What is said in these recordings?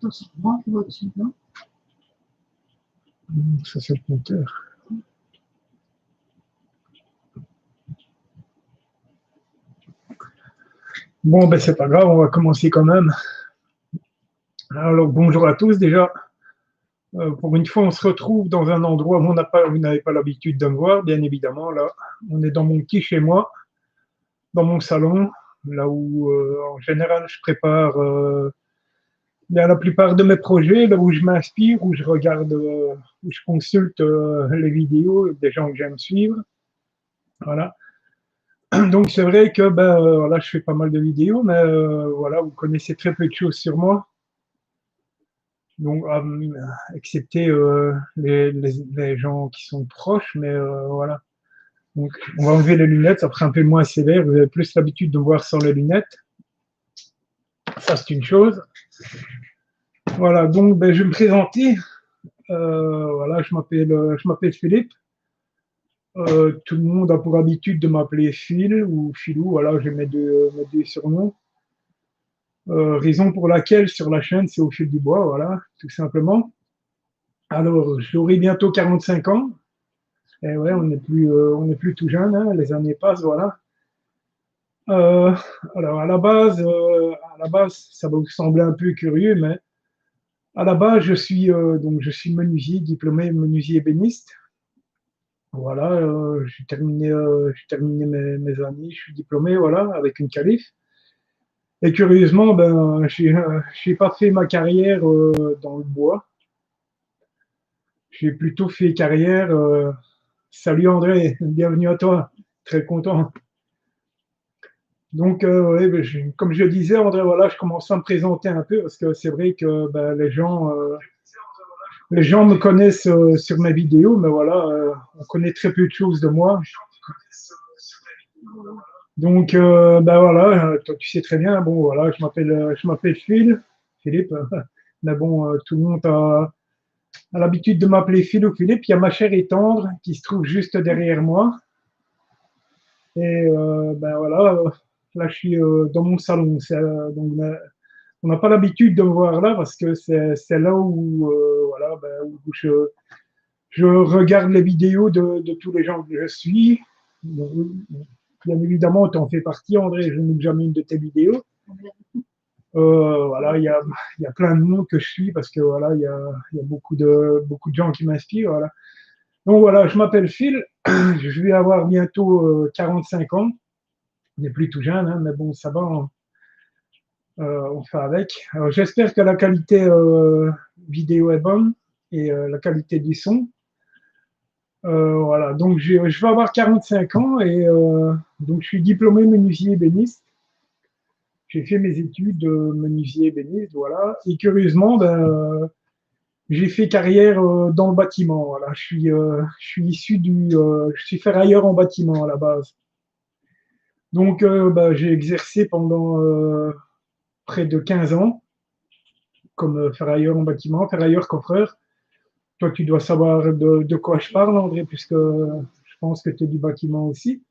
Attends, c'est moi qui vois dessus, non? Ça, c'est le compteur. Bon, ben c'est pas grave, on va commencer quand même. Alors, bonjour à tous déjà. Pour une fois, on se retrouve dans un endroit où vous n'avez pas l'habitude de me voir, bien évidemment. Là, on est dans mon petit chez moi, dans mon salon, là où, en général, je prépare bien la plupart de mes projets, là où je m'inspire, où je regarde, où je consulte les vidéos des gens que j'aime suivre. Voilà. Donc, c'est vrai que voilà, je fais pas mal de vidéos, mais voilà, vous connaissez très peu de choses sur moi. Donc, excepté les gens qui sont proches, mais voilà. Donc, on va enlever les lunettes, ça fera un peu moins sévère. Vous avez plus l'habitude de me voir sans les lunettes. Ça, c'est une chose. Voilà, donc je vais me présenter. Voilà, je m'appelle Philippe. Tout le monde a pour habitude de m'appeler Phil ou Philou. Voilà, j'ai mes deux surnoms. Raison pour laquelle sur la chaîne, c'est au fil du bois, voilà, tout simplement. Alors, j'aurai bientôt 45 ans. Et ouais, on n'est plus tout jeune, hein, les années passent, voilà. Euh, alors, à la base, ça va vous sembler un peu curieux, mais à la base, je suis menuisier, diplômé menuisier ébéniste. Voilà, j'ai terminé mes années, je suis diplômé, voilà, avec une qualif. Et curieusement, j'ai pas fait ma carrière dans le bois. J'ai plutôt fait carrière. Salut André, bienvenue à toi. Très content. Donc, ouais, comme je disais, André, voilà, je commence à me présenter un peu parce que c'est vrai que les gens me connaissent sur mes vidéos, mais voilà, on connaît très peu de choses de moi. Donc, voilà, toi, tu sais très bien. Bon, voilà, je m'appelle Philippe. Mais bon, tout le monde a l'habitude de m'appeler Phil ou Philippe. Il y a ma chère et tendre qui se trouve juste derrière moi. Et voilà, là je suis dans mon salon. Donc, on n'a pas l'habitude de me voir là parce que c'est là où, voilà, où je regarde les vidéos de tous les gens que je suis. Donc, bien évidemment, tu en fais partie, André. Je n'ai jamais une de tes vidéos. Voilà, il y a plein de monde que je suis parce que voilà, il y a beaucoup de gens qui m'inspirent. Voilà. Donc voilà, je m'appelle Phil. Je vais avoir bientôt 45 ans. On n'est plus tout jeune, hein, mais bon, ça va, on fait avec. Alors, j'espère que la qualité vidéo est bonne et la qualité du son. Voilà, donc je vais avoir 45 ans et donc je suis diplômé menuisier ébéniste. J'ai fait mes études de menuisier ébéniste, voilà. Et curieusement, j'ai fait carrière dans le bâtiment. Voilà, je suis issu je suis ferrailleur en bâtiment à la base. Donc, j'ai exercé pendant près de 15 ans comme ferrailleur en bâtiment, ferrailleur coffreur. Toi, tu dois savoir de quoi je parle, André, puisque je pense que tu es du bâtiment aussi.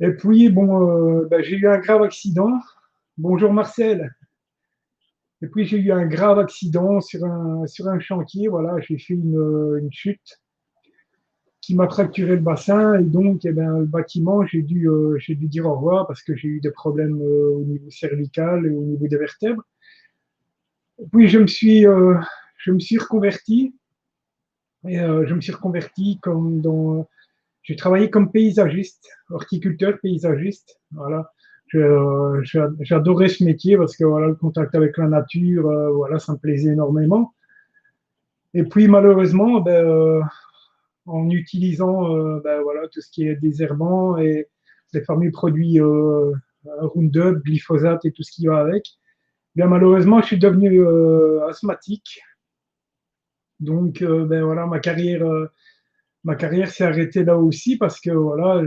Et puis, bon, j'ai eu un grave accident. Bonjour Marcel. Et puis, j'ai eu un grave accident sur un chantier. Voilà, j'ai fait une chute qui m'a fracturé le bassin. Et donc, eh ben, le bâtiment, j'ai dû dire au revoir parce que j'ai eu des problèmes au niveau cervical et au niveau des vertèbres. Et puis, je me suis reconverti. Et je me suis reconverti j'ai travaillé comme paysagiste, horticulteur paysagiste. Voilà. J'adorais ce métier parce que voilà, le contact avec la nature, voilà, ça me plaisait énormément. Et puis malheureusement, en utilisant voilà, tout ce qui est désherbant et les fameux produits Roundup, glyphosate et tout ce qui va avec, bien malheureusement, je suis devenu asthmatique. Donc, voilà, ma carrière s'est arrêtée là aussi parce que voilà,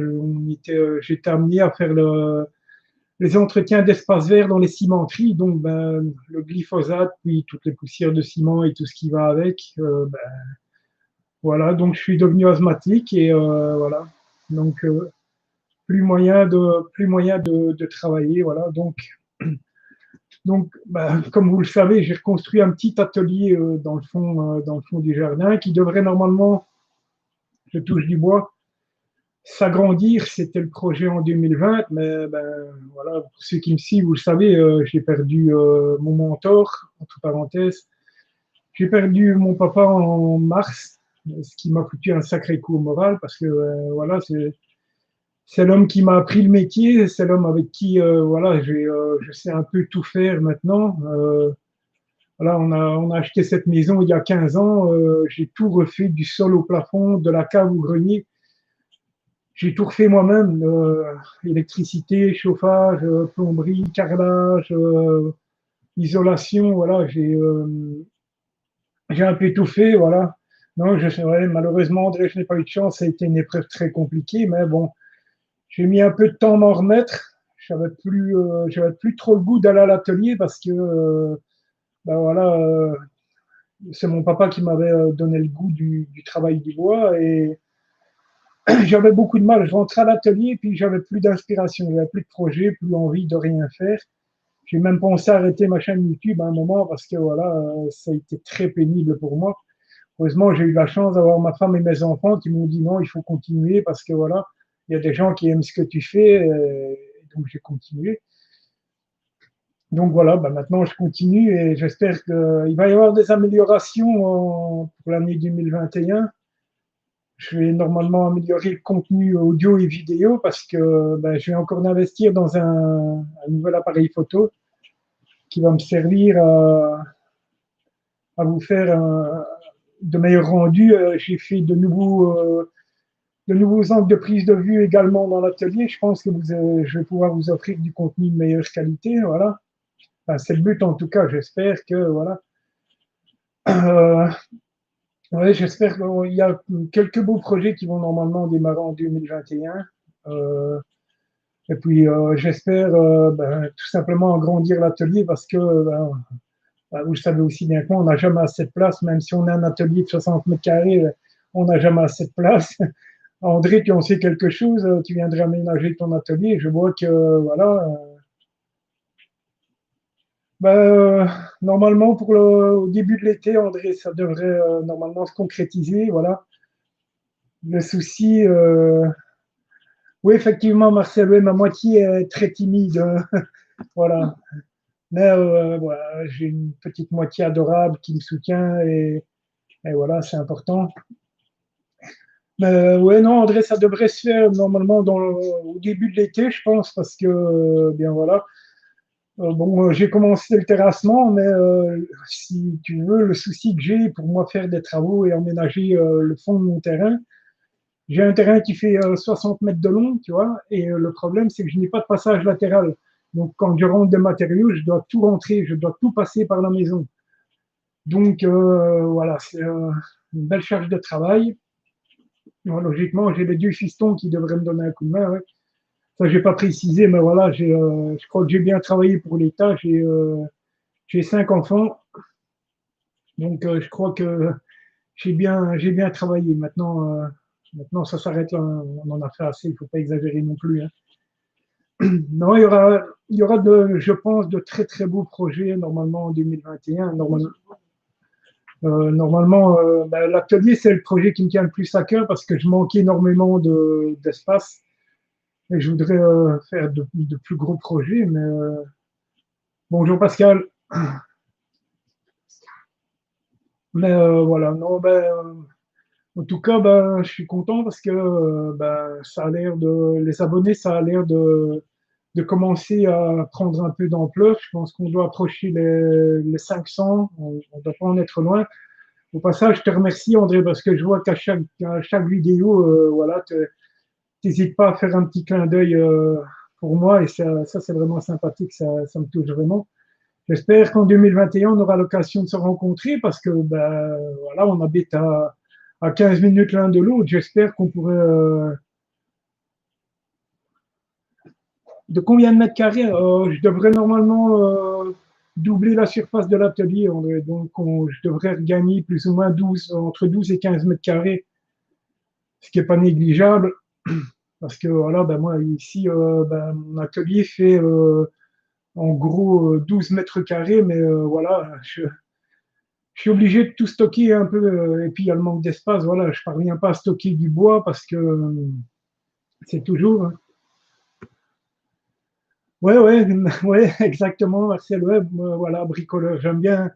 j'étais amené à faire les entretiens d'espace vert dans les cimenteries, donc le glyphosate, puis toutes les poussières de ciment et tout ce qui va avec. Voilà, donc je suis devenu asthmatique et voilà, donc plus moyen de travailler, voilà. Donc Donc, ben, comme vous le savez, j'ai reconstruit un petit atelier dans le fond du jardin qui devrait normalement, je touche du bois, s'agrandir. C'était le projet en 2020, mais ben, voilà, pour ceux qui me suivent, vous le savez, j'ai perdu mon mentor, entre parenthèses. J'ai perdu mon papa en mars, ce qui m'a foutu un sacré coup au moral parce que voilà, c'est l'homme qui m'a appris le métier, c'est l'homme avec qui voilà, je sais un peu tout faire maintenant. Voilà, on a acheté cette maison il y a 15 ans, j'ai tout refait du sol au plafond, de la cave au grenier. J'ai tout refait moi-même, électricité, chauffage, plomberie, carrelage, isolation, voilà, j'ai un peu tout fait, voilà. Non, ouais, malheureusement, André, je n'ai pas eu de chance, ça a été une épreuve très compliquée, mais bon, j'ai mis un peu de temps à m'en remettre. J'avais plus trop le goût d'aller à l'atelier parce que, ben voilà, c'est mon papa qui m'avait donné le goût du travail du bois et j'avais beaucoup de mal. Je rentrais à l'atelier puis j'avais plus d'inspiration, j'avais plus de projet, plus envie de rien faire. J'ai même pensé à arrêter ma chaîne YouTube à un moment parce que voilà, ça a été très pénible pour moi. Heureusement, j'ai eu la chance d'avoir ma femme et mes enfants qui m'ont dit non, il faut continuer parce que voilà, il y a des gens qui aiment ce que tu fais. Donc j'ai continué. Donc voilà, bah maintenant je continue et j'espère qu'il va y avoir des améliorations pour l'année 2021. Je vais normalement améliorer le contenu audio et vidéo parce que ben, je vais encore investir dans un nouvel appareil photo qui va me servir à vous faire de meilleurs rendus. J'ai fait de nouveaux angles de prise de vue également dans l'atelier. Je pense que je vais pouvoir vous offrir du contenu de meilleure qualité. Voilà. Enfin, c'est le but en tout cas. J'espère que voilà. Euh, ouais, j'espère qu'il y a quelques beaux projets qui vont normalement démarrer en 2021. Et puis j'espère ben, tout simplement agrandir l'atelier parce que ben, vous le savez aussi bien que moi, on n'a jamais assez de place, même si on a un atelier de 60 mètres carrés, on n'a jamais assez de place. André, tu en sais quelque chose, tu viendrais aménager ton atelier. Je vois que, voilà, ben, normalement, au début de l'été, André, ça devrait normalement se concrétiser. Voilà. Le souci, oui, effectivement, Marcel, oui, ma moitié est très timide. Voilà. Mais voilà, j'ai une petite moitié adorable qui me soutient et voilà, c'est important. Mais ouais, non, André, ça devrait se faire normalement au début de l'été, je pense, parce que, bien voilà. Bon, j'ai commencé le terrassement, mais si tu veux, le souci que j'ai pour moi faire des travaux et emménager le fond de mon terrain, j'ai un terrain qui fait 60 mètres de long, tu vois, et le problème, c'est que je n'ai pas de passage latéral. Donc, quand je rentre des matériaux, je dois tout rentrer, je dois tout passer par la maison. Donc, voilà, c'est une belle charge de travail. Bon, logiquement, j'ai les deux fistons qui devraient me donner un coup de main. Ouais. Ça, j'ai pas précisé, mais voilà, je crois que j'ai bien travaillé pour l'État. J'ai 5 enfants, donc je crois que j'ai bien travaillé. Maintenant, ça s'arrête là. On en a fait assez. Il faut pas exagérer non plus. Hein. Non, il y aura je pense, de très très beaux projets normalement en 2021. Normalement, ben, l'atelier, c'est le projet qui me tient le plus à cœur parce que je manque énormément d'espace et je voudrais faire de plus gros projets. Mais bonjour Pascal. Mais voilà, non, ben, en tout cas, ben, je suis content parce que ben, ça a l'air les abonnés, ça a l'air de commencer à prendre un peu d'ampleur. Je pense qu'on doit approcher les 500, on ne doit pas en être loin. Au passage, je te remercie André parce que je vois à chaque vidéo, voilà, t'hésites pas à faire un petit clin d'œil pour moi et ça c'est vraiment sympathique, ça me touche vraiment. J'espère qu'en 2021, on aura l'occasion de se rencontrer parce que ben, voilà, on habite à 15 minutes l'un de l'autre. J'espère qu'on pourrait. De combien de mètres carrés je devrais normalement doubler la surface de l'atelier. Donc, je devrais gagner plus ou moins entre 12 et 15 mètres carrés, ce qui n'est pas négligeable. Parce que voilà, ben moi, ici, ben, mon atelier fait en gros 12 mètres carrés, mais voilà, je suis obligé de tout stocker un peu, et puis il y a le manque d'espace, voilà, je parviens pas à stocker du bois parce que c'est toujours. Ouais, ouais, ouais, exactement, Marcel, ouais, voilà, bricoleur. J'aime bien,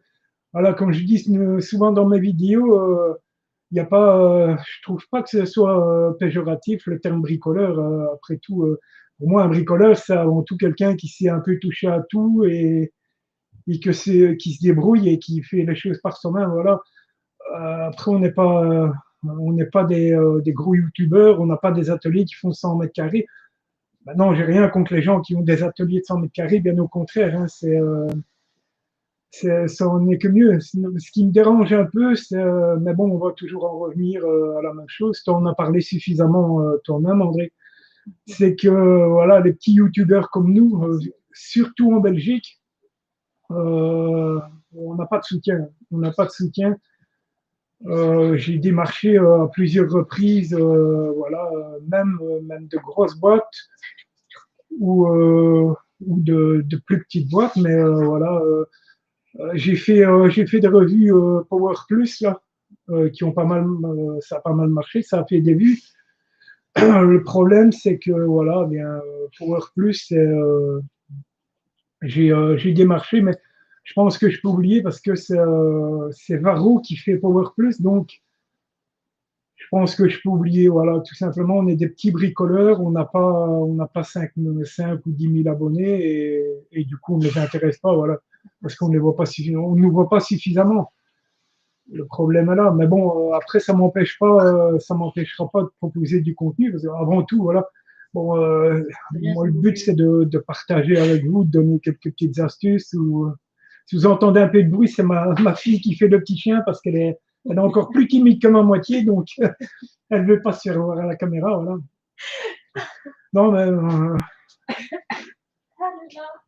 voilà, comme je dis souvent dans mes vidéos, il y a pas, je trouve pas que ce soit péjoratif le terme bricoleur. Après tout, pour moi, un bricoleur, c'est avant tout quelqu'un qui sait un peu toucher à tout et que c'est, qui se débrouille et qui fait les choses par soi-même. Voilà. Après, on n'est pas des gros youtubeurs, on n'a pas des ateliers qui font 100 mètres carrés. Maintenant, j'ai rien contre les gens qui ont des ateliers de 100 mètres carrés, bien au contraire, hein, ça en est que mieux. Ce qui me dérange un peu, c'est, mais bon, on va toujours en revenir à la même chose. Tu en as parlé suffisamment toi-même, André. C'est que voilà, les petits youtubeurs comme nous, surtout en Belgique, on n'a pas de soutien. On n'a pas de soutien. J'ai démarché à plusieurs reprises, voilà, même de grosses boîtes ou de plus petites boîtes, mais voilà, j'ai fait des revues Power Plus là, qui ont pas mal, ça a pas mal marché, ça a fait des vues. Le problème, c'est que voilà, bien Power Plus, j'ai démarché, mais je pense que je peux oublier parce que c'est Varro qui fait Power Plus, donc je pense que je peux oublier. Voilà, tout simplement, on est des petits bricoleurs, on n'a pas 5 ou 10 000 abonnés et du coup, on ne les intéresse pas, voilà, parce qu'on ne nous voit pas suffisamment. Le problème est là. Mais bon, après, ça m'empêchera pas de proposer du contenu, parce qu'avant tout, voilà. Bon, moi, le but, c'est de partager avec vous, de donner quelques petites astuces. Si vous entendez un peu de bruit, c'est ma fille qui fait le petit chien parce elle est encore plus timide que ma moitié, donc elle ne veut pas se faire voir à la caméra, voilà. Non, mais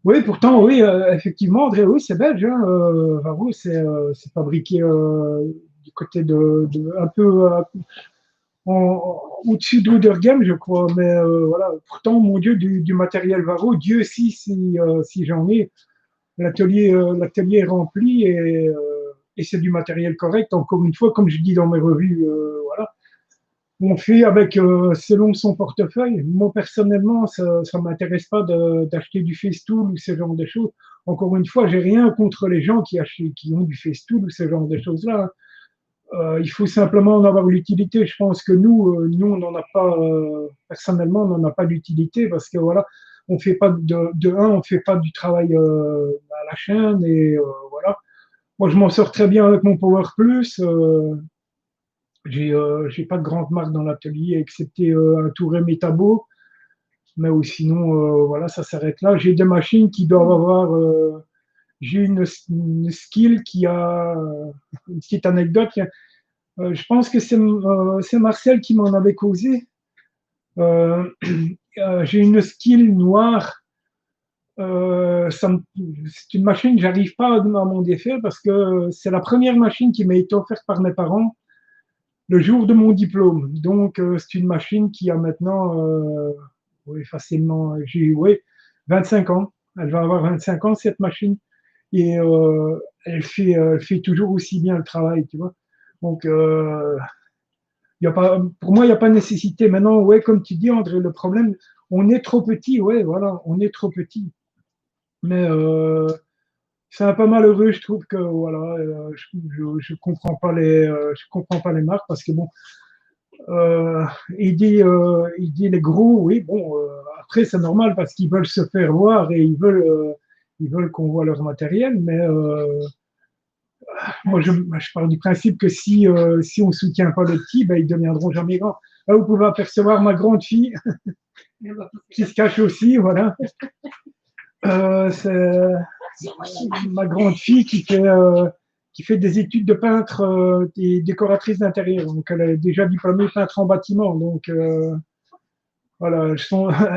oui, pourtant, oui, effectivement, André, oui, c'est belge. Hein, Varro, c'est fabriqué du côté un peu au-dessus d'Oudergem, je crois. Mais voilà, pourtant, mon Dieu, du matériel Varro, Dieu si j'en ai, l'atelier est rempli et c'est du matériel correct. Encore une fois, comme je dis dans mes revues, voilà, on fait avec selon son portefeuille. Moi, personnellement, ça ne m'intéresse pas d'acheter du Festool ou ce genre de choses. Encore une fois, j'ai rien contre les gens qui ont du Festool ou ce genre de choses-là. Il faut simplement en avoir l'utilité. Je pense que nous on n'en a pas, personnellement, on n'en a pas d'utilité parce que voilà, on fait pas on fait pas du travail à la chaîne et voilà. Moi, je m'en sors très bien avec mon Power Plus. J'ai pas de grande marque dans l'atelier, excepté un Touré Métabo, mais sinon, voilà, ça s'arrête là. J'ai des machines qui doivent avoir. J'ai une skill qui a une petite anecdote. Je pense que c'est Marcel qui m'en avait causé. Euh, j'ai une skill noire. C'est une machine que j'arrive pas à m'en défaire parce que c'est la première machine qui m'a été offerte par mes parents le jour de mon diplôme. Donc, c'est une machine qui a maintenant, oui, facilement, oui, 25 ans. Elle va avoir 25 ans, cette machine. Et elle fait toujours aussi bien le travail, tu vois. Donc, pour moi, il n'y a pas de nécessité. Maintenant, ouais, comme tu dis, André, le problème, on est trop petit, ouais, voilà, on est trop petit. Mais c'est un peu malheureux, je trouve que voilà, je comprends pas je comprends pas les marques parce que bon, euh, il dit les gros, oui, bon, après c'est normal parce qu'ils veulent se faire voir et ils veulent qu'on voit leur matériel, mais moi je pars du principe que si on soutient pas le petit, ben, ils deviendront jamais grands. Là, vous pouvez apercevoir ma grande fille qui se cache aussi, voilà. C'est ma grande fille qui fait des études de peintre et décoratrice d'intérieur. Donc, elle est déjà diplômée peintre en bâtiment. Donc, voilà,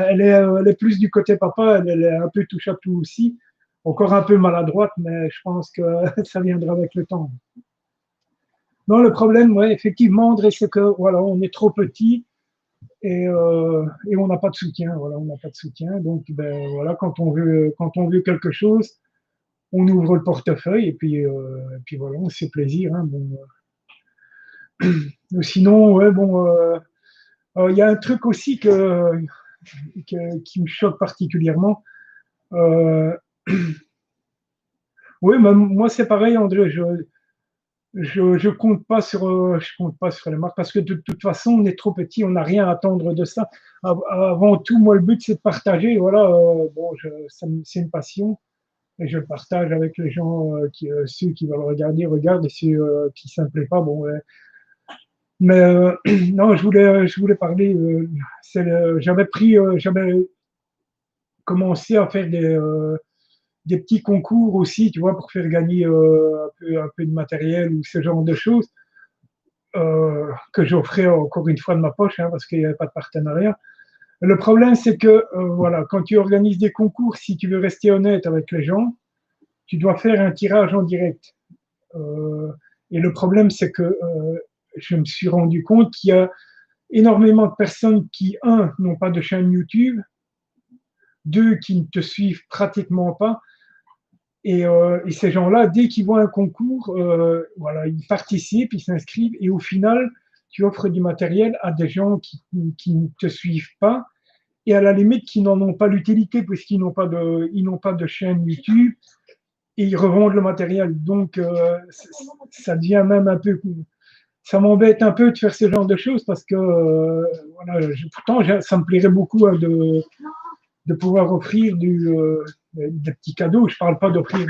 elle est plus du côté papa, elle est un peu touche à tout aussi. Encore un peu maladroite, mais je pense que ça viendra avec le temps. Non, le problème, ouais, effectivement, André, c'est que voilà, on est trop petit. et on n'a pas de soutien. Voilà, on n'a pas de soutien. Donc, ben, voilà, quand on veut quelque chose, on ouvre le portefeuille et puis voilà, on se fait plaisir. Hein, bon, sinon, ouais, bon, il y a un truc aussi qui me choque particulièrement. Euh, oui, moi c'est pareil, André. Je compte pas sur, je compte pas sur les marques parce que de toute façon, on est trop petit, on n'a rien à attendre de ça. Avant tout, moi, le but, c'est de partager. Voilà, bon, c'est une passion et je le partage avec les gens ceux qui veulent regarder, regardent et ceux qui ne s'impliquent pas. Bon, ouais. Mais non, je voulais parler. J'avais commencé à faire des petits concours aussi, tu vois, pour faire gagner un peu de matériel ou ce genre de choses. Que j'offrais encore une fois de ma poche, hein, parce qu'il n'y avait pas de partenariat. Le problème, c'est que voilà, quand tu organises des concours, si tu veux rester honnête avec les gens, tu dois faire un tirage en direct. Euh, et le problème, c'est que je me suis rendu compte qu'il y a énormément de personnes qui, un, n'ont pas de chaîne YouTube, deux, qui ne te suivent pratiquement pas. Et ces gens-là, dès qu'ils voient un concours, voilà, ils participent, ils s'inscrivent, et au final, tu offres du matériel à des gens qui ne te suivent pas, et à la limite qui n'en ont pas l'utilité, puisqu'ils ils n'ont pas de chaîne YouTube, et ils revendent le matériel. Donc, ça devient même un peu, ça m'embête un peu de faire ce genre de choses, parce que, voilà, pourtant, ça me plairait beaucoup hein, de pouvoir offrir des petits cadeaux. Je ne parle pas d'offrir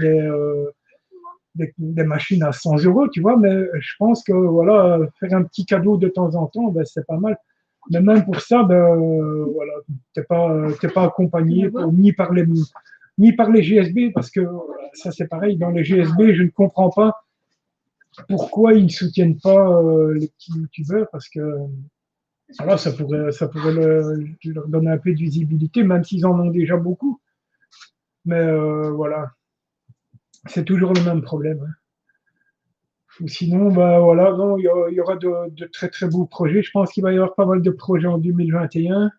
des machines à 100 euros, tu vois, mais je pense que voilà, faire un petit cadeau de temps en temps, ben, c'est pas mal. Mais même pour ça, ben, voilà, t'es pas accompagné ni par les GSB, parce que ça c'est pareil, dans les GSB, je ne comprends pas pourquoi ils ne soutiennent pas les petits youtubeurs, parce que voilà, ça pourrait leur donner un peu de visibilité, même s'ils en ont déjà beaucoup. Mais voilà, c'est toujours le même problème. Hein. Ou sinon, bah voilà, non, il y aura de très très beaux projets. Je pense qu'il va y avoir pas mal de projets en 2021.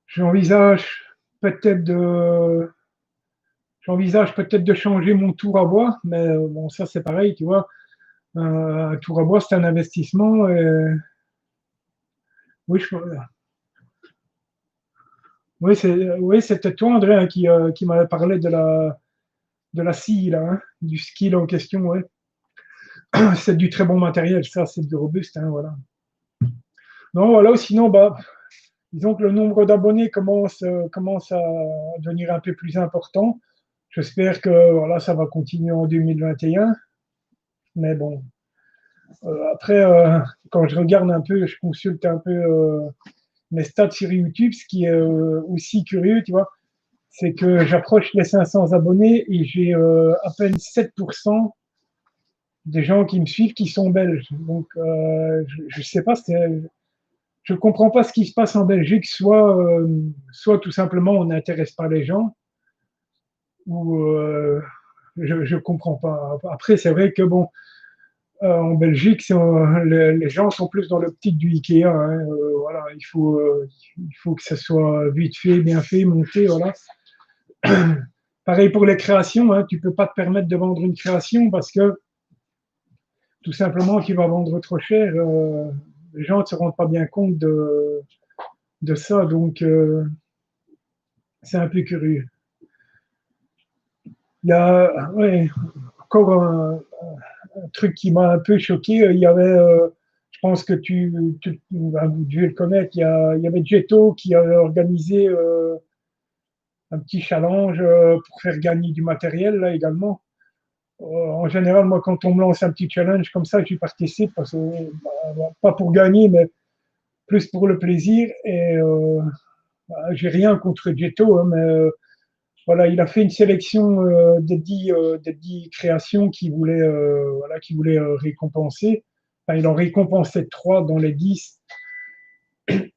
J'envisage peut-être de, j'envisage peut-être de changer mon tour à bois, mais bon, ça c'est pareil, tu vois. Un tour à bois, c'est un investissement. Oui, oui, c'était toi, André, hein, qui m'avait parlé de la scie, là, hein, du skill en question, ouais. C'est du très bon matériel, ça, c'est du robuste, hein, voilà. Non, voilà, sinon, bah, disons que le nombre d'abonnés commence à devenir un peu plus important. J'espère que voilà, ça va continuer en 2021. Mais bon, après, quand je regarde un peu, je consulte un peu mes stats sur YouTube, ce qui est aussi curieux, tu vois, c'est que j'approche les 500 abonnés et j'ai à peine 7% des gens qui me suivent qui sont belges. Donc, je sais pas, je comprends pas ce qui se passe en Belgique. Soit tout simplement on n'intéresse pas les gens, ou je comprends pas. Après, c'est vrai que bon, en Belgique, les gens sont plus dans l'optique du Ikea. Hein, voilà, il faut que ça soit vite fait, bien fait, monté. Voilà. Pareil pour les créations. Hein, tu peux pas te permettre de vendre une création parce que tout simplement tu vas vendre trop cher. Les gens ne se rendent pas bien compte de ça. Donc, c'est un peu curieux. Il y a ouais, encore un truc qui m'a un peu choqué. Il y avait, je pense que vous devez le connaître, il y avait Jetto qui avait organisé un petit challenge pour faire gagner du matériel là également. En général, moi, quand on me lance un petit challenge comme ça, j'y participe parce que, pas pour gagner, mais plus pour le plaisir. Et j'ai rien contre Jetto, hein, mais voilà, il a fait une sélection des 10 créations qu'il voulait, voilà, qu'il voulait récompenser. Enfin, il en récompensait 3 dans les 10.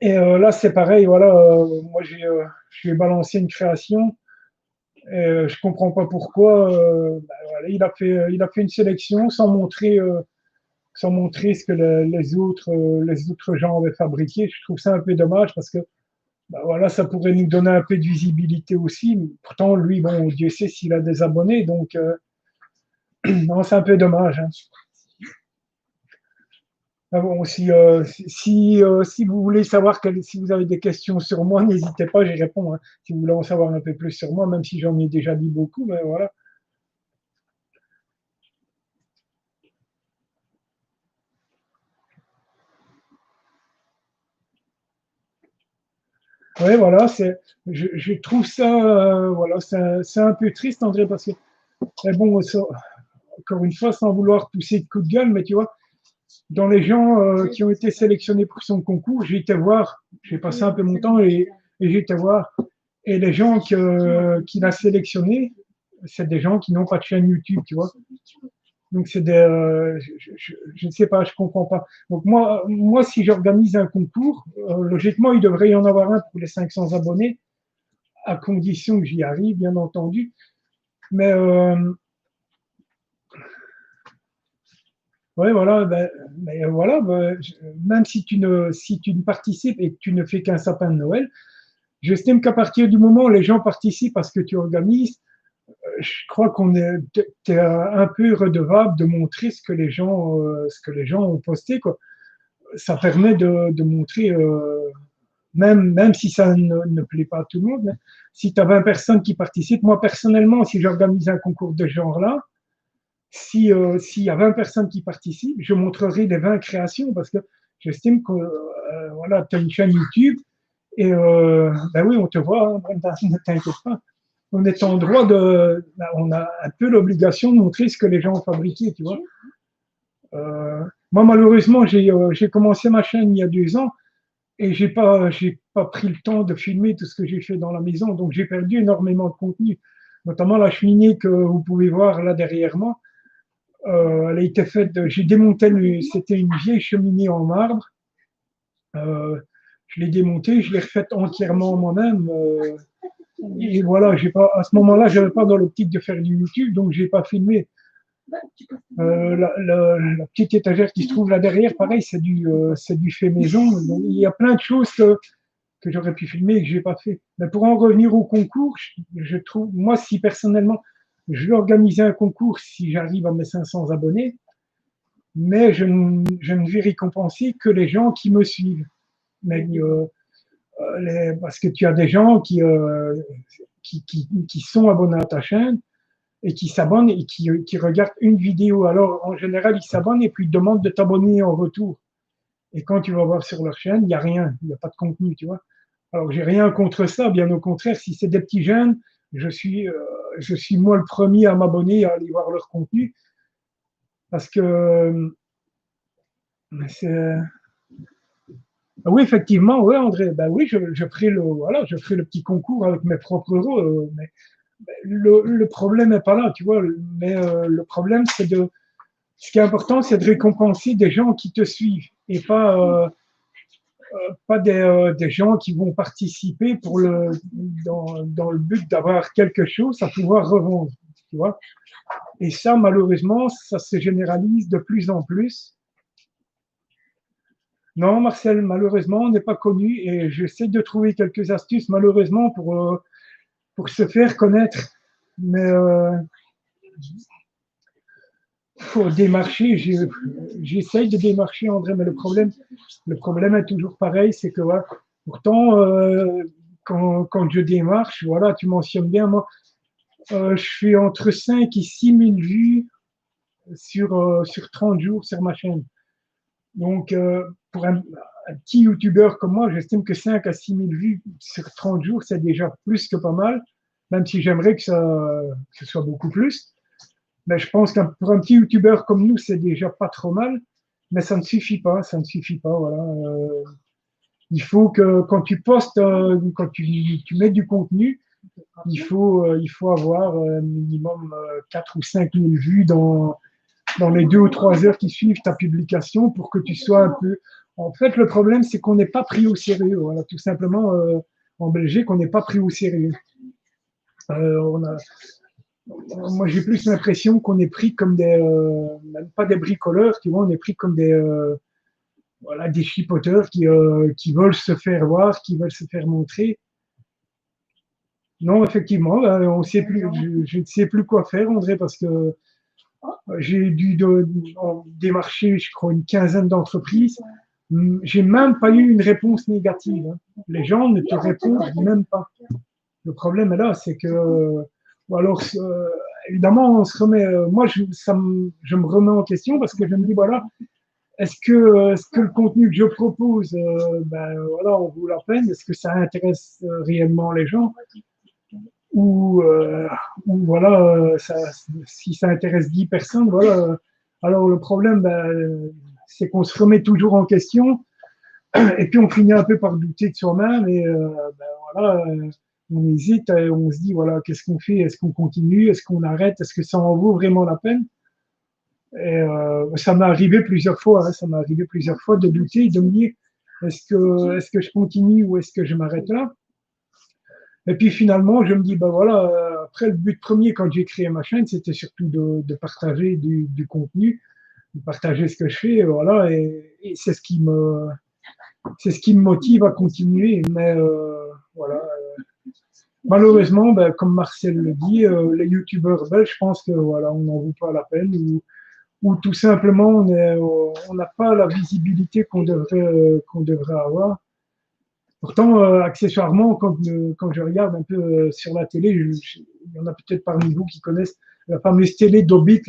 Et là, c'est pareil, voilà, moi, je lui ai balancé une création. Je comprends pas pourquoi. Bah, voilà, il a fait une sélection sans montrer. sans montrer ce que les autres gens avaient fabriqué. Je trouve ça un peu dommage parce que ben voilà, ça pourrait nous donner un peu de visibilité aussi. Pourtant, lui, bon, Dieu sait s'il a des abonnés, donc non, c'est un peu dommage. Hein. Ah bon, si vous voulez savoir si vous avez des questions sur moi, n'hésitez pas, j'y réponds. Hein. Si vous voulez en savoir un peu plus sur moi, même si j'en ai déjà dit beaucoup, mais voilà. Oui, voilà, je trouve ça, voilà, c'est un peu triste, André, parce que, mais bon, ça, encore une fois, sans vouloir pousser de coups de gueule, mais tu vois, dans les gens qui ont été sélectionnés pour son concours, j'ai été voir, j'ai passé un peu mon temps et j'ai été voir, et les gens qu'il a sélectionnés, c'est des gens qui n'ont pas de chaîne YouTube, tu vois. Donc c'est des, je ne sais pas, je comprends pas. Donc moi si j'organise un concours, logiquement il devrait y en avoir un pour les 500 abonnés, à condition que j'y arrive, bien entendu. Mais ouais, voilà, mais voilà, même si tu ne participes et que tu ne fais qu'un sapin de Noël, j'estime qu'à partir du moment où les gens participent à ce que tu organises, je crois qu'on est, t'es un peu redevable de montrer ce que les gens ont posté, quoi. Ça permet de montrer, même si ça ne plaît pas à tout le monde, mais si tu as 20 personnes qui participent, moi personnellement, si j'organise un concours de ce genre-là, s'il y a 20 personnes qui participent, je montrerai les 20 créations parce que j'estime que voilà, tu as une chaîne YouTube et ben oui, on te voit, hein, Brenda, ne t'inquiète pas. On est en droit on a un peu l'obligation de montrer ce que les gens ont fabriqué, tu vois. Moi, malheureusement, j'ai commencé ma chaîne il y a 2 ans et j'ai pas pris le temps de filmer tout ce que j'ai fait dans la maison, donc j'ai perdu énormément de contenu, notamment la cheminée que vous pouvez voir là derrière moi. Elle a été faite, j'ai démonté, c'était une vieille cheminée en marbre. Euh, je l'ai démontée, je l'ai refaite entièrement moi-même. Et voilà, j'ai pas, à ce moment-là, je n'avais pas dans l'optique de faire du YouTube, donc j'ai pas filmé. La petite étagère qui se trouve là derrière, pareil, c'est du fait maison. Donc, il y a plein de choses que j'aurais pu filmer et que j'ai pas fait. Mais pour en revenir au concours, je trouve, moi, si personnellement, je vais organiser un concours si j'arrive à mes 500 abonnés, mais je ne vais récompenser que les gens qui me suivent. Mais, parce que tu as des gens qui sont abonnés à ta chaîne et qui s'abonnent et qui regardent une vidéo. Alors, en général, ils s'abonnent et puis ils demandent de t'abonner en retour. Et quand tu vas voir sur leur chaîne, il n'y a rien, il n'y a pas de contenu, tu vois. Alors, j'ai rien contre ça, bien au contraire, si c'est des petits jeunes, je suis moi le premier à m'abonner, à aller voir leur contenu, parce que c'est, ah oui, effectivement, oui, André, ben oui, je ferai voilà, je ferai le petit concours avec mes propres euros, mais le problème n'est pas là, tu vois, mais le problème, ce qui est important, c'est de récompenser des gens qui te suivent et pas des gens qui vont participer dans le but d'avoir quelque chose à pouvoir revendre, tu vois. Et ça, malheureusement, ça se généralise de plus en plus. Non, Marcel, malheureusement, on n'est pas connu et j'essaie de trouver quelques astuces, malheureusement, pour se faire connaître. Mais pour démarcher, j'essaye de démarcher, André, mais le problème est toujours pareil, c'est que ouais, pourtant, quand je démarche, voilà, tu mentionnes bien, moi, je suis entre 5 et 6 000 vues sur 30 jours sur ma chaîne. Donc, pour un petit youtubeur comme moi, j'estime que 5 à 6 000 vues sur 30 jours, c'est déjà plus que pas mal, même si j'aimerais que ce soit beaucoup plus. Mais je pense que pour un petit youtubeur comme nous, c'est déjà pas trop mal, mais ça ne suffit pas, ça ne suffit pas, voilà. Il faut que quand tu postes, quand tu mets du contenu, il faut avoir minimum 4 ou 5 000 vues dans les 2 ou 3 heures qui suivent ta publication pour que tu sois un peu. En fait, le problème, c'est qu'on n'est pas pris au sérieux. Voilà, tout simplement, en Belgique, on n'est pas pris au sérieux. On a, moi j'ai plus l'impression qu'on est pris comme même pas des bricoleurs, tu vois, on est pris comme voilà, des chipoteurs qui veulent se faire voir, qui veulent se faire montrer. Non, effectivement, on sait plus, je ne sais plus quoi faire, André, parce que j'ai dû démarcher, je crois, une quinzaine d'entreprises. J'ai même pas eu une réponse négative, hein. Les gens ne te répondent même pas. Le problème est là, c'est que, ou alors, évidemment, on se remet, moi, je me remets en question parce que je me dis, voilà, est-ce que le contenu que je propose, ben, voilà, on vaut la peine? Est-ce que ça intéresse réellement les gens? Ou, voilà, si ça intéresse 10 personnes, voilà. Alors le problème, ben, c'est qu'on se remet toujours en question et puis on finit un peu par douter de soi-même et ben, voilà, on hésite, on se dit voilà, qu'est-ce qu'on fait? Est-ce qu'on continue? Est-ce qu'on arrête? Est-ce que ça en vaut vraiment la peine? Et ça m'est arrivé plusieurs fois, hein, ça m'est arrivé plusieurs fois de douter, de me dire est-ce que je continue ou est-ce que je m'arrête là? Et puis finalement, je me dis, ben voilà, après le but premier quand j'ai créé ma chaîne, c'était surtout de partager du contenu, de partager ce que je fais, voilà, et c'est ce qui me motive à continuer. Mais voilà, malheureusement, ben, comme Marcel le dit, les youtubeurs belges, je pense que voilà, on n'en vaut pas la peine, ou tout simplement on n'a pas la visibilité qu'on devrait avoir. Pourtant, accessoirement, quand je regarde un peu sur la télé, il y en a peut-être parmi vous qui connaissent la fameuse télé d'Obit.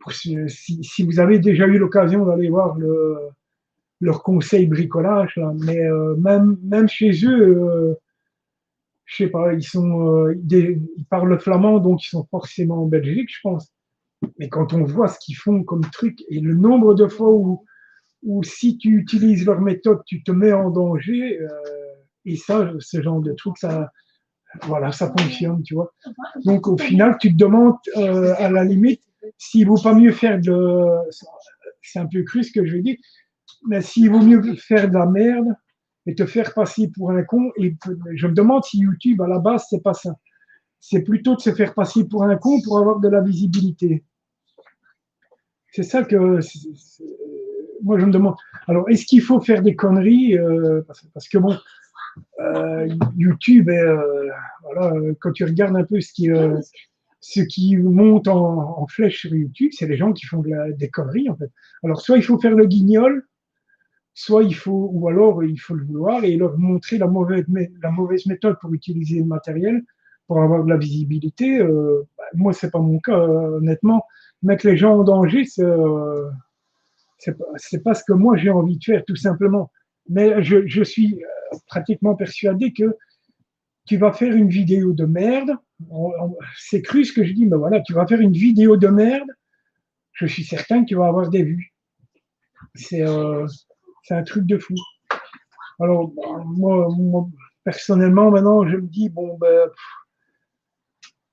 Si vous avez déjà eu l'occasion d'aller voir leur conseil bricolage, là, mais même chez eux, je sais pas, ils parlent flamand, donc ils sont forcément en Belgique, je pense. Mais quand on voit ce qu'ils font comme truc et le nombre de fois où si tu utilises leur méthode, tu te mets en danger. Et ça, ce genre de truc, ça, voilà, ça fonctionne, tu vois. Donc au final, tu te demandes à la limite s'il vaut pas mieux faire c'est un peu cru ce que je vais dire, mais s'il vaut mieux faire de la merde et te faire passer pour un con. Et je me demande si YouTube à la base c'est pas ça. C'est plutôt de se faire passer pour un con pour avoir de la visibilité. C'est ça que moi je me demande. Alors est-ce qu'il faut faire des conneries parce que bon, YouTube, voilà, quand tu regardes un peu ce qui monte en flèche sur YouTube, c'est les gens qui font des conneries, en fait. Alors, soit il faut faire le guignol, soit ou alors il faut le vouloir et leur montrer la mauvaise méthode pour utiliser le matériel, pour avoir de la visibilité. Bah, moi, c'est pas mon cas, honnêtement. Mettre les gens en danger, c'est pas ce que moi j'ai envie de faire, tout simplement. Mais je suis pratiquement persuadé que tu vas faire une vidéo de merde. C'est cru ce que je dis, mais voilà, tu vas faire une vidéo de merde. Je suis certain que tu vas avoir des vues. C'est un truc de fou. Alors, moi, personnellement, maintenant, je me dis, bon, ben,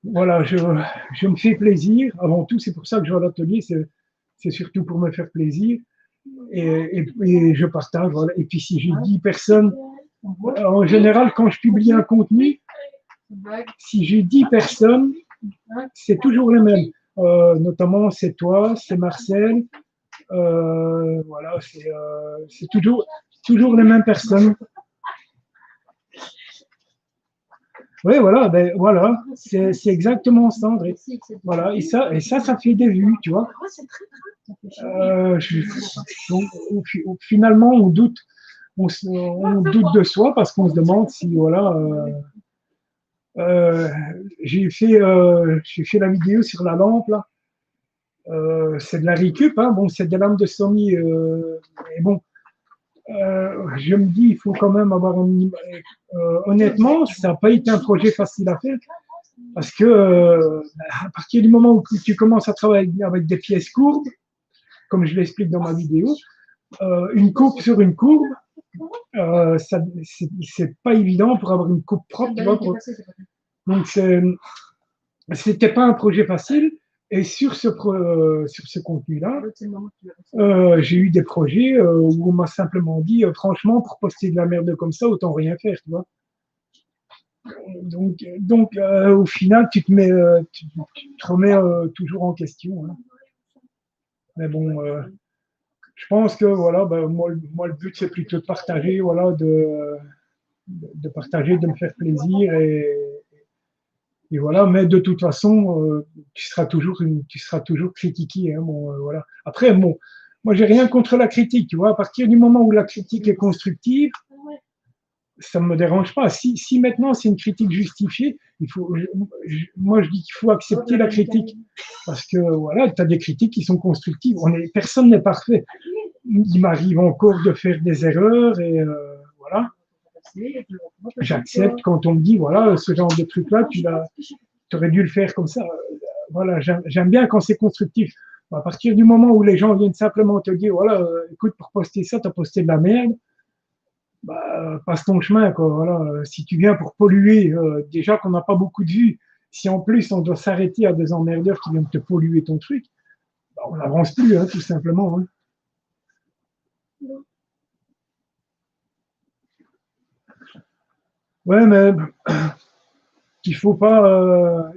voilà, je me fais plaisir. Avant tout, c'est pour ça que je vais à l'atelier, c'est surtout pour me faire plaisir. Et je partage. Voilà. Et puis, si j'ai 10 personnes, en général, quand je publie un contenu, si j'ai 10 personnes, c'est toujours les mêmes. Notamment, c'est toi, c'est Marcel. Voilà, c'est toujours les mêmes personnes. Oui, voilà, ben voilà, c'est exactement ça, André. Voilà, ça fait des vues, tu vois. Finalement, on doute de soi parce qu'on se demande si, voilà, euh, j'ai fait la vidéo sur la lampe, là. C'est de la récup, hein. Bon, c'est des lampes de Sony, mais bon, je me dis, il faut quand même avoir un minimum. Honnêtement, ça n'a pas été un projet facile à faire parce que à partir du moment où tu commences à travailler avec des pièces courbes, comme je l'explique dans ma vidéo, une coupe sur une courbe, c'est pas évident pour avoir une coupe propre. Tu vois, donc, c'était pas un projet facile. Et sur ce contenu-là, j'ai eu des projets où on m'a simplement dit, franchement, pour poster de la merde comme ça, autant rien faire, tu vois. Au final, tu te remets toujours en question, hein. Mais bon, je pense que voilà, ben, moi, le but c'est plutôt de partager, voilà, de partager, de me faire plaisir et voilà. Mais de toute façon, tu seras toujours critiqué, hein, bon, voilà. Après, bon, moi j'ai rien contre la critique, tu vois. À partir du moment où la critique est constructive, ça ne me dérange pas. Si maintenant c'est une critique justifiée, moi je dis qu'il faut accepter la critique. Parce que voilà, tu as des critiques qui sont constructives. Personne n'est parfait. Il m'arrive encore de faire des erreurs et voilà. J'accepte quand on me dit, voilà, ce genre de truc-là, tu aurais dû le faire comme ça. Voilà, j'aime bien quand c'est constructif. À partir du moment où les gens viennent simplement te dire, voilà, écoute, pour poster ça, tu as posté de la merde, bah, passe ton chemin, quoi. Voilà. Si tu viens pour polluer, déjà qu'on n'a pas beaucoup de vues, si en plus on doit s'arrêter à des emmerdeurs qui viennent te polluer ton truc, bah, on n'avance plus, hein, tout simplement, hein. Ouais, mais il faut pas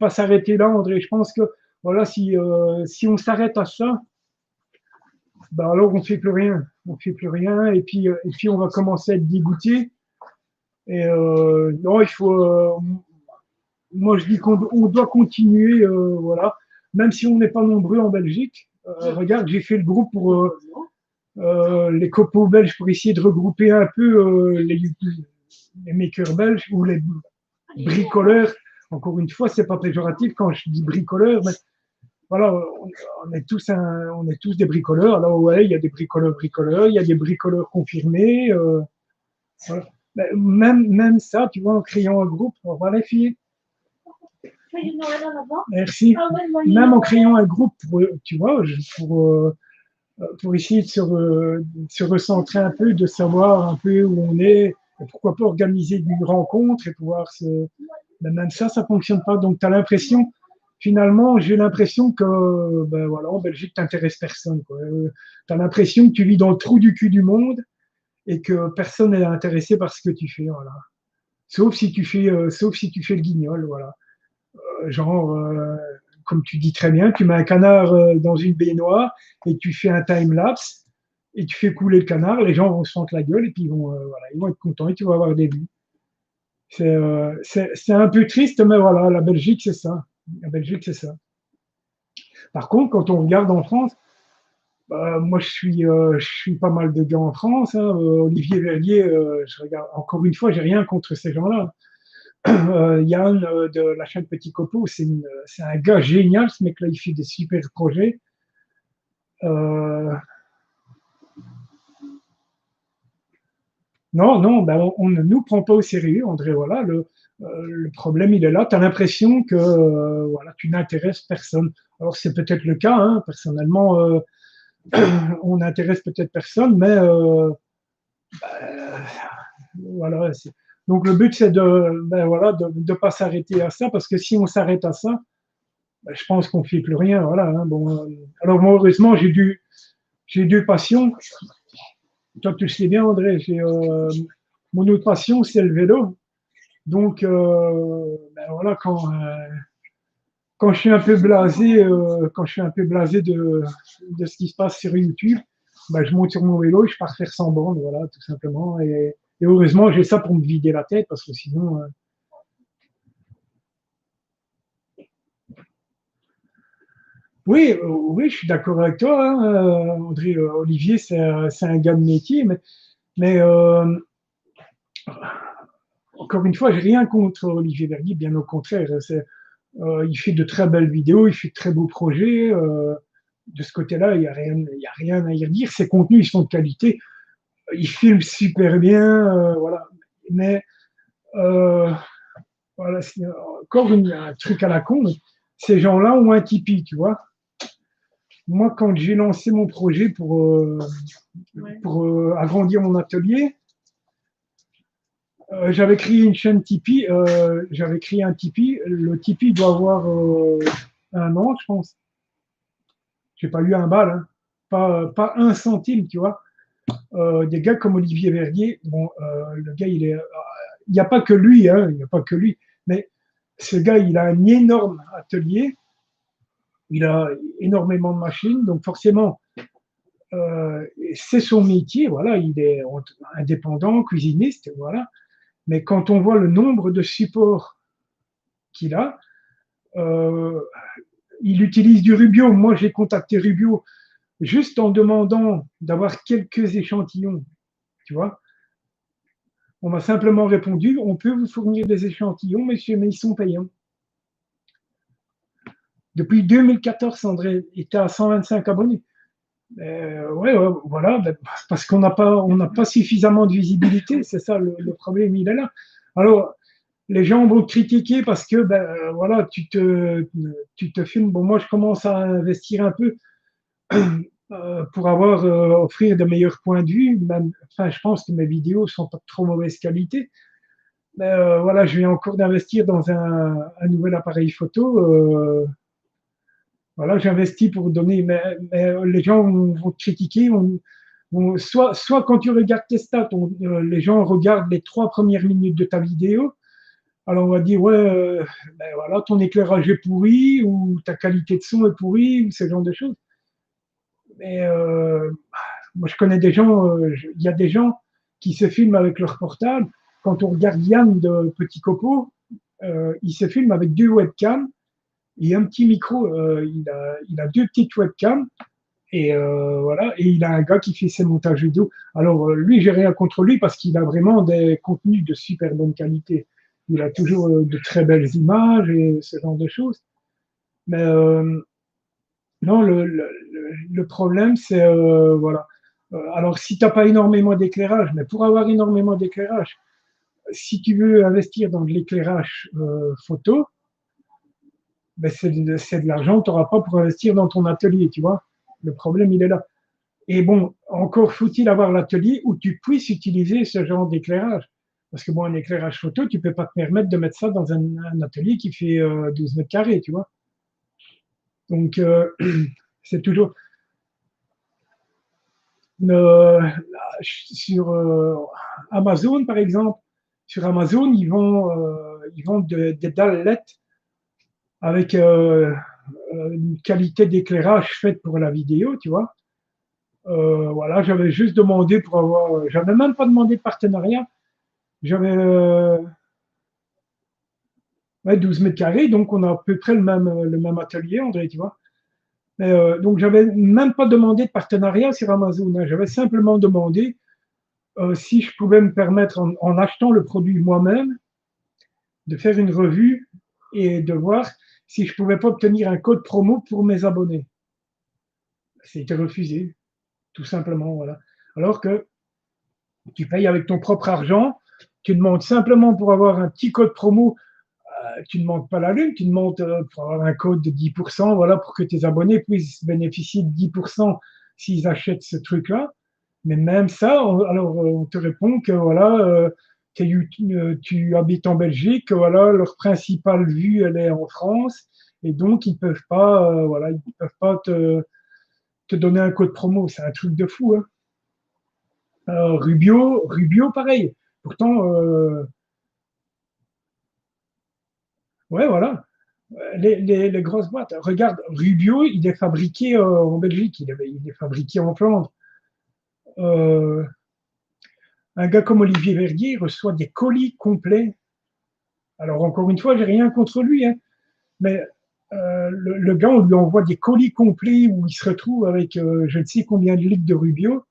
s'arrêter là, André. Je pense que voilà, si on s'arrête à ça, bah alors on fait plus rien, on fait plus rien, et puis on va commencer à être dégoûté. Et non, moi je dis qu'on doit continuer, voilà, même si on n'est pas nombreux en Belgique. Regarde, j'ai fait le groupe pour les copeaux belges pour essayer de regrouper un peu les makers belges ou les bricoleurs. Encore une fois, c'est pas péjoratif quand je dis bricoleur, mais voilà, on est tous des bricoleurs. Alors ouais, il y a des bricoleurs, il y a des bricoleurs confirmés. Voilà. Même ça, tu vois, en créant un groupe, voilà les filles. Merci. Même en créant un groupe, tu vois, pour essayer de se recentrer un peu, de savoir un peu où on est, et pourquoi pas organiser une rencontre et pouvoir se. Mais même ça fonctionne pas. Donc, tu as l'impression, finalement, j'ai l'impression que, ben voilà, en Belgique, t'intéresses personne, quoi. Tu as l'impression que tu vis dans le trou du cul du monde et que personne n'est intéressé par ce que tu fais, voilà. Sauf si tu fais le guignol, voilà. Genre, comme tu dis très bien, tu mets un canard dans une baignoire et tu fais un time-lapse et tu fais couler le canard, les gens vont se fendre la gueule et puis voilà, ils vont être contents et tu vas avoir des vues. C'est un peu triste, mais voilà, la Belgique, c'est ça. La Belgique, c'est ça. Par contre, quand on regarde en France, bah, moi, je suis pas mal de gars en France, hein. Olivier Verrier, je regarde, encore une fois, j'ai rien contre ces gens-là. Yann de la chaîne Petit Copeau, c'est un gars génial, ce mec-là, il fait des super projets. Euh, non, non, ben on ne nous prend pas au sérieux, André. Voilà, le problème, il est là. Tu as l'impression que voilà, tu n'intéresses personne. Alors, c'est peut-être le cas, hein. Personnellement, on n'intéresse peut-être personne, mais voilà. Donc, le but, c'est ben, voilà, de pas s'arrêter à ça, parce que si on s'arrête à ça, ben, je pense qu'on ne fait plus rien. Voilà, hein. Bon, alors, moi, heureusement, j'ai deux passions. Toi, tu le sais bien, André. Mon autre passion, c'est le vélo. Donc, ben voilà, quand je suis un peu blasé, de ce qui se passe sur YouTube, ben, je monte sur mon vélo et je pars faire 100 bornes, voilà, tout simplement. Et heureusement, j'ai ça pour me vider la tête, parce que sinon. Oui, oui, je suis d'accord avec toi, hein, André. Olivier, c'est un gars de métier, mais encore une fois, j'ai rien contre Olivier Verdier, bien au contraire. Il fait de très belles vidéos, il fait de très beaux projets. De ce côté-là, il y a rien à y redire. Ses contenus, ils sont de qualité. Il filme super bien, voilà. Mais euh, voilà, c'est encore un truc à la con. Ces gens-là ont un Tipeee, tu vois. Moi, quand j'ai lancé mon projet pour agrandir mon atelier, j'avais créé une chaîne Tipeee. J'avais créé un Tipeee. Le Tipeee doit avoir 1 an, je pense. J'ai pas eu un bal, hein. Pas un centime, tu vois. Des gars comme Olivier Verdier, bon, le gars, il n'y a pas que lui, hein, il n'y a pas que lui, mais ce gars, il a un énorme atelier, il a énormément de machines, donc forcément, c'est son métier, voilà, il est indépendant, cuisiniste, voilà. Mais quand on voit le nombre de supports qu'il a, euh, il utilise du Rubio. Moi, j'ai contacté Rubio juste en demandant d'avoir quelques échantillons, tu vois. On m'a simplement répondu, on peut vous fournir des échantillons, monsieur, mais ils sont payants. Depuis 2014, André était à 125 abonnés. Ouais, voilà, parce qu'on n'a pas suffisamment de visibilité, c'est ça le problème, il est là. Alors, les gens vont te critiquer parce que, voilà, tu te filmes. Bon, moi, je commence à investir un peu pour offrir de meilleurs points de vue. Même, enfin, je pense que mes vidéos sont pas de trop mauvaise qualité. Mais voilà, je viens encore d'investir dans un nouvel appareil photo. Voilà, j'investis pour donner, mais les gens vont te critiquer. Soit quand tu regardes tes stats, les gens regardent les 3 premières minutes de ta vidéo. Alors on va dire, ouais, voilà, ton éclairage est pourri, ou ta qualité de son est pourrie, ou ce genre de choses. Mais moi, je connais des gens, il y a des gens qui se filment avec leur portable. Quand on regarde Yann de Petit Copeau, il se filme avec 2 webcams et un petit micro. Il a 2 petites webcams et voilà. Et il a un gars qui fait ses montages vidéo. Alors lui, j'ai rien contre lui parce qu'il a vraiment des contenus de super bonne qualité. Il a toujours de très belles images et ce genre de choses. Mais non, le problème, c'est voilà. Alors, si tu n'as pas énormément d'éclairage, mais pour avoir énormément d'éclairage, si tu veux investir dans de l'éclairage photo, ben c'est de l'argent que tu n'auras pas pour investir dans ton atelier, tu vois. Le problème, il est là. Et bon, encore faut-il avoir l'atelier où tu puisses utiliser ce genre d'éclairage. Parce que bon, un éclairage photo, tu ne peux pas te permettre de mettre ça dans un atelier qui fait 12 mètres carrés, tu vois. Donc, c'est toujours. Euh, sur Amazon, par exemple, sur Amazon, ils vendent des dalles LED avec une qualité d'éclairage faite pour la vidéo, tu vois. Voilà, j'avais juste demandé pour avoir, j'avais même pas demandé de partenariat. J'avais ouais, 12 mètres carrés, donc on a à peu près le même atelier, André, tu vois. Mais, donc j'avais même pas demandé de partenariat sur Amazon, hein. J'avais simplement demandé si je pouvais me permettre, en achetant le produit moi-même, de faire une revue et de voir si je pouvais pas obtenir un code promo pour mes abonnés. C'était refusé, tout simplement, voilà. Alors que tu payes avec ton propre argent, tu demandes simplement pour avoir un petit code promo, tu ne demandes pas la lune, tu demandes pour avoir un code de 10%, voilà, pour que tes abonnés puissent bénéficier de 10% s'ils achètent ce truc-là. Mais même ça, alors on te répond que voilà, tu habites en Belgique, voilà, leur principale vue, elle est en France, et donc ils peuvent pas, voilà, ils peuvent pas te donner un code promo. C'est un truc de fou, hein. Rubio, pareil. Pourtant, ouais, voilà. Les grosses boîtes. Regarde, Rubio, il est fabriqué en Belgique, il est fabriqué en Flandre. Euh, un gars comme Olivier Verdier reçoit des colis complets. Alors, encore une fois, j'ai rien contre lui, hein, mais le gars, on lui envoie des colis complets où il se retrouve avec je ne sais combien de litres de Rubio.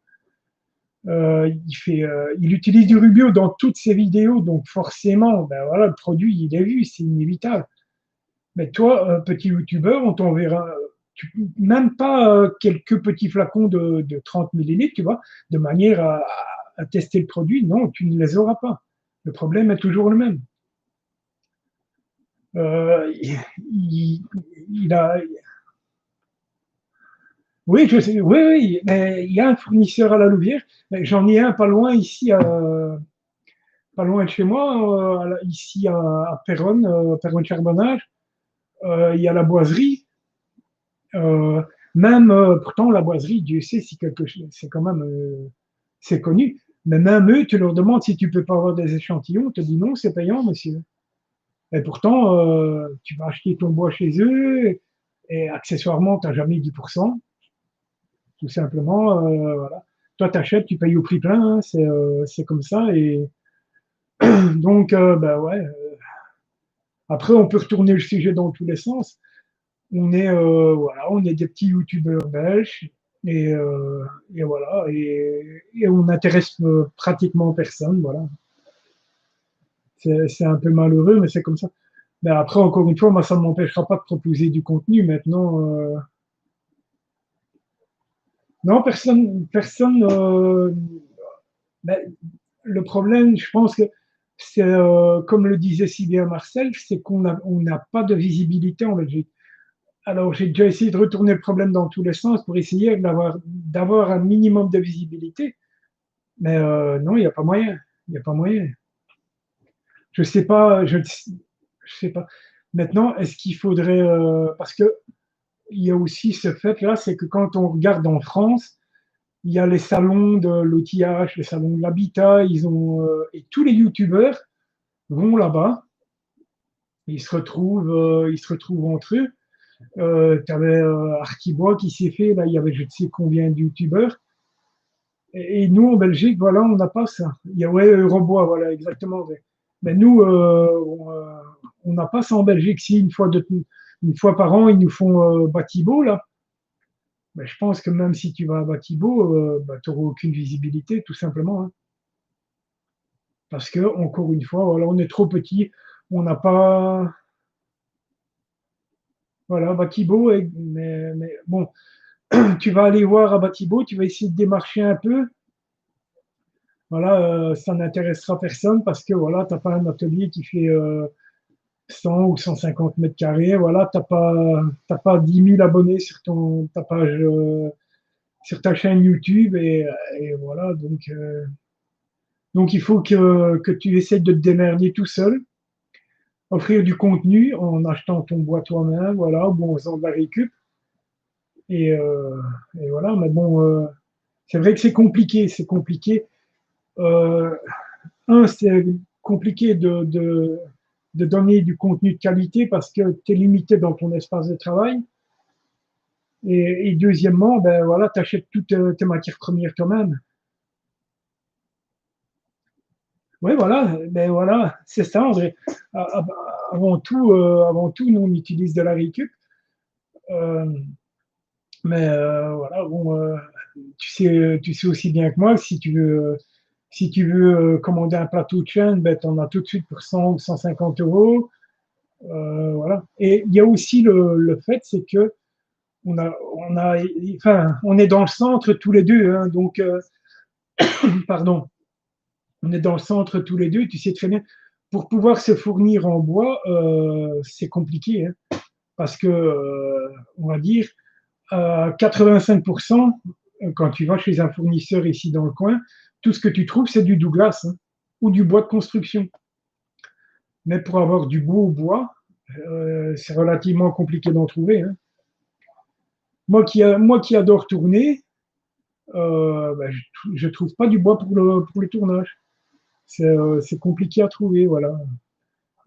Il utilise du Rubio dans toutes ses vidéos, donc forcément, ben voilà, le produit, il est vu, c'est inévitable. Mais toi, petit youtubeur, on t'enverra même pas quelques petits flacons de 30 millilitres, tu vois, de manière à tester le produit. Non, tu ne les auras pas. Le problème est toujours le même. Il, il a, oui, je sais, oui, oui, mais il y a un fournisseur à la Louvière, mais j'en ai un pas loin ici, pas loin de chez moi, ici à Péronne, Péronne-Charbonnage. Il y a la boiserie. Même pourtant la boiserie, Dieu sait si quelque chose, c'est quand même c'est connu. Mais même eux, tu leur demandes si tu peux pas avoir des échantillons, on te dit non, c'est payant, monsieur. Et pourtant, tu vas acheter ton bois chez eux et accessoirement, tu n'as jamais 10%, tout simplement. Voilà. Toi, tu achètes, tu payes au prix plein, hein, c'est comme ça. Et donc, ben ouais. Après, on peut retourner le sujet dans tous les sens. Voilà, on est des petits youtubeurs belges et voilà, et on n'intéresse pratiquement personne. Voilà, c'est un peu malheureux, mais c'est comme ça. Mais après, encore une fois, moi, ça ne m'empêchera pas de proposer du contenu. Maintenant, non, personne. Ben, le problème, je pense que c'est, comme le disait si bien Marcel, c'est on n'a pas de visibilité en Belgique. Alors, j'ai déjà essayé de retourner le problème dans tous les sens pour essayer d'avoir un minimum de visibilité. Mais non, il n'y a pas moyen. Il n'y a pas moyen. Je sais pas, je sais pas. Maintenant, est-ce qu'il faudrait, parce que il y a aussi ce fait-là, c'est que quand on regarde en France, il y a les salons de l'outillage, les salons de l'habitat, et tous les youtubeurs vont là-bas, ils se retrouvent entre eux. Tu avais Archibois qui s'est fait, là, il y avait je ne sais combien de youtubeurs. Et nous, en Belgique, voilà, on n'a pas ça. Il y a, ouais, Eurobois, voilà, exactement. Mais nous, on n'a pas ça en Belgique. Si une fois par an, ils nous font Batibo, là, ben, je pense que même si tu vas à Batibo, ben, tu n'auras aucune visibilité, tout simplement, hein. Parce que, encore une fois, voilà, on est trop petit, on n'a pas. Voilà, Batibo, mais bon, tu vas aller voir à Batibo, tu vas essayer de démarcher un peu. Voilà, ça n'intéressera personne parce que voilà, tu n'as pas un atelier qui fait 100 ou 150 mètres carrés. Voilà, t'as pas 10 000 abonnés sur ta page, sur ta chaîne YouTube et voilà. Donc il faut que tu essaies de te démerder tout seul, offrir du contenu en achetant ton bois toi-même, voilà, ou en faisant de la récup. Et, euh, et voilà, mais bon, c'est vrai que c'est compliqué, c'est compliqué. Euh, c'est compliqué de donner du contenu de qualité parce que tu es limité dans ton espace de travail. Et deuxièmement, ben voilà, tu achètes toutes tes matières premières toi-même. Oui, voilà, ben voilà, c'est ça, André. Avant tout, nous, on utilise de la récup. Euh, mais voilà, bon, tu sais aussi bien que moi que si tu veux commander un plateau de chaîne, ben, tu en as tout de suite pour 100 ou 150 euros. Voilà. Et il y a aussi le fait, c'est que enfin, on est dans le centre tous les deux, hein, donc, pardon, on est dans le centre tous les deux, tu sais très bien. Pour pouvoir se fournir en bois, c'est compliqué, hein, parce que, on va dire, à 85%, quand tu vas chez un fournisseur ici dans le coin, tout ce que tu trouves, c'est du Douglas, hein, ou du bois de construction. Mais pour avoir du beau bois, c'est relativement compliqué d'en trouver, hein. Moi qui adore tourner, ben, je trouve pas du bois pour le tournage. C'est compliqué à trouver, voilà.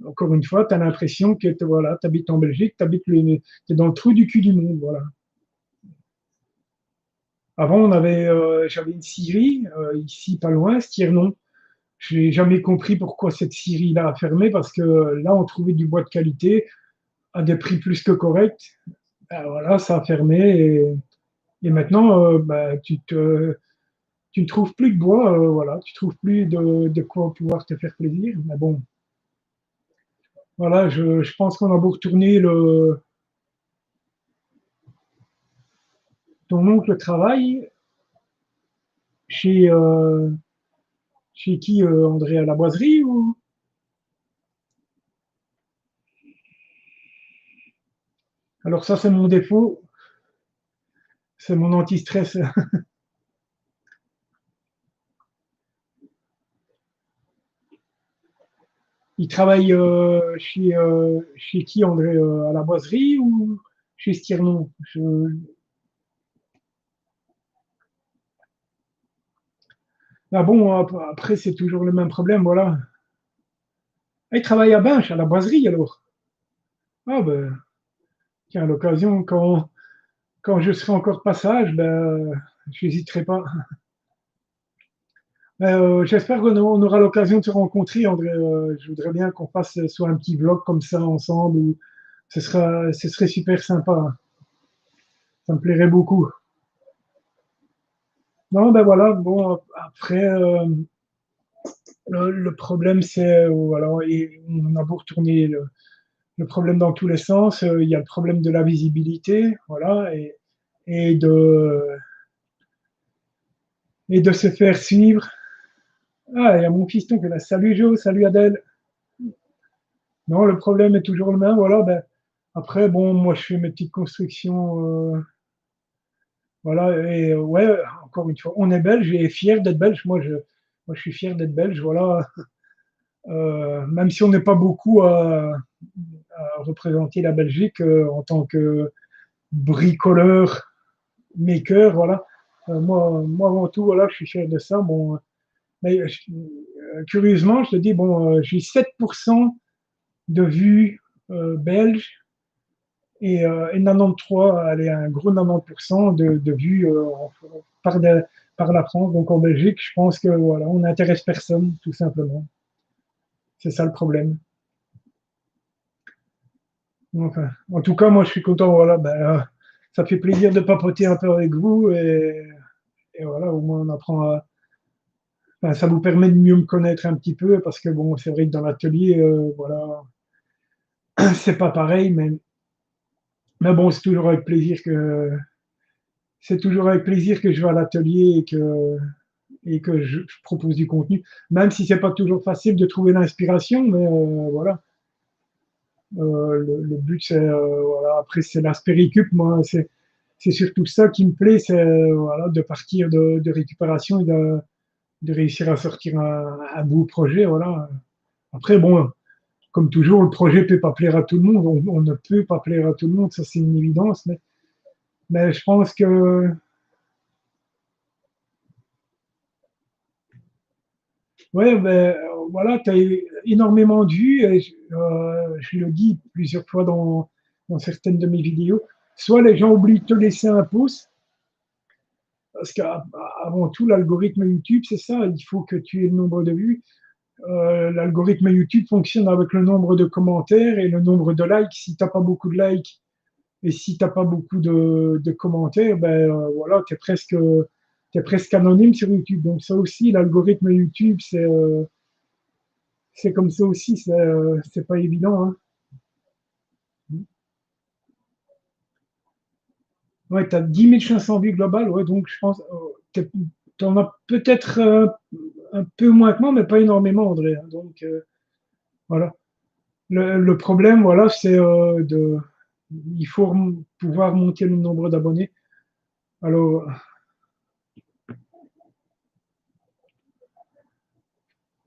Encore une fois, tu as l'impression que voilà, tu habites en Belgique, tu es dans le trou du cul du monde, voilà. Avant, j'avais une scierie, ici pas loin, Stiernon. Je n'ai jamais compris pourquoi cette scierie-là a fermé, parce que là, on trouvait du bois de qualité à des prix plus que corrects. Ben, voilà, ça a fermé et maintenant, ben, tu ne trouves plus de bois, voilà, tu trouves plus de quoi pouvoir te faire plaisir. Mais bon, voilà, je pense qu'on a beau retourner ton oncle travaille chez, chez qui, André, à la boiserie ou? Alors ça, c'est mon défaut, c'est mon anti-stress. Il travaille chez qui, André, à la boiserie ou chez Stirnon? Ah bon, après, c'est toujours le même problème, voilà. Ah, il travaille à Binche, à la boiserie, alors? Ah ben, tiens, à l'occasion, quand je serai encore passage, ben, j'hésiterai pas. J'espère qu'on aura l'occasion de se rencontrer, André. Je voudrais bien qu'on fasse soit un petit vlog comme ça ensemble, ou ce serait super sympa, hein. Ça me plairait beaucoup. Non, ben voilà, bon, après, le problème, c'est, voilà, et on a beau retourner le problème dans tous les sens, il y a le problème de la visibilité, voilà, et de, et de se faire suivre. Ah, il y a mon fiston qui est là. Salut Joe, salut Adèle. Non, le problème est toujours le même, voilà, ben, après, bon, moi, je fais mes petites constructions, voilà, et ouais, encore une fois, on est belge et fier d'être belge. Moi, je suis fier d'être belge, voilà. Même si on n'est pas beaucoup à représenter la Belgique en tant que bricoleur, maker, voilà. Moi, avant tout, voilà, je suis fier de ça. Bon, mais curieusement, je te dis, bon, j'ai 7% de vues belges et 93, allez, un gros 90% de vues par, par la France. Donc en Belgique, je pense que voilà, on n'intéresse personne, tout simplement. C'est ça le problème. Enfin, en tout cas, moi, je suis content. Voilà, ben, ça fait plaisir de papoter un peu avec vous et voilà, au moins on apprend à. Enfin, ça vous permet de mieux me connaître un petit peu parce que bon, c'est vrai que dans l'atelier, voilà, c'est pas pareil, mais bon, c'est toujours avec plaisir que je vais à l'atelier et que je propose du contenu, même si c'est pas toujours facile de trouver l'inspiration, mais voilà. Le but, c'est voilà, après c'est l'aspect récup. Moi, c'est surtout ça qui me plaît, c'est voilà, de partir de récupération et de réussir à sortir un beau projet. Voilà. Après, bon, comme toujours, le projet peut pas plaire à tout le monde. On ne peut pas plaire à tout le monde, ça c'est une évidence. Mais je pense que ouais, ben, voilà, tu as énormément de vues. Et je le dis plusieurs fois dans certaines de mes vidéos. Soit les gens oublient de te laisser un pouce, parce qu'avant tout, l'algorithme YouTube, c'est ça, il faut que tu aies le nombre de vues. L'algorithme YouTube fonctionne avec le nombre de commentaires et le nombre de likes. Si tu n'as pas beaucoup de likes et si tu n'as pas beaucoup de commentaires, ben voilà, t'es presque anonyme sur YouTube. Donc ça aussi, l'algorithme YouTube, c'est comme ça aussi, c'est pas évident, hein. Ouais, tu as 10 500 vues globales, ouais, donc je pense, tu en as peut-être un peu moins que moi, mais pas énormément, André, hein. Donc voilà. Le problème, voilà, c'est il faut pouvoir monter le nombre d'abonnés. Alors,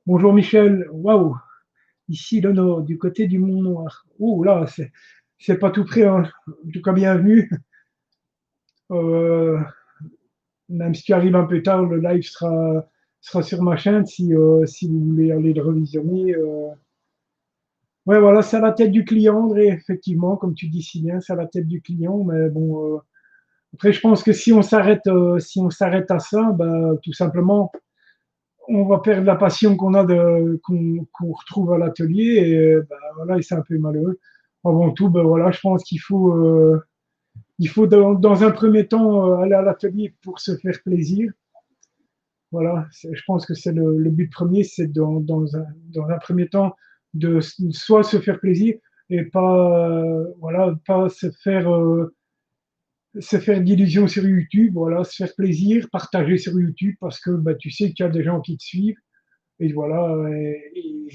bonjour Michel, waouh, ici le nord, du côté du Mont Noir. Oh là, c'est pas tout près, hein. En tout cas, bienvenue. Euh, Même si tu arrives un peu tard, le live sera sur ma chaîne si vous voulez aller le revisionner. Ouais, voilà, c'est à la tête du client, André, effectivement, comme tu dis si bien, c'est à la tête du client, mais bon, après, je pense que si on s'arrête à ça, bah, tout simplement, on va perdre la passion qu'on retrouve à l'atelier et bah, voilà, et c'est un peu malheureux. Avant tout, ben voilà, je pense qu'il faut dans un premier temps aller à l'atelier pour se faire plaisir. Voilà, je pense que c'est le but premier, c'est dans un premier temps de soit se faire plaisir et pas voilà, pas se faire d'illusions sur YouTube, voilà, se faire plaisir, partager sur YouTube parce que bah, tu sais qu'il y a des gens qui te suivent et voilà, et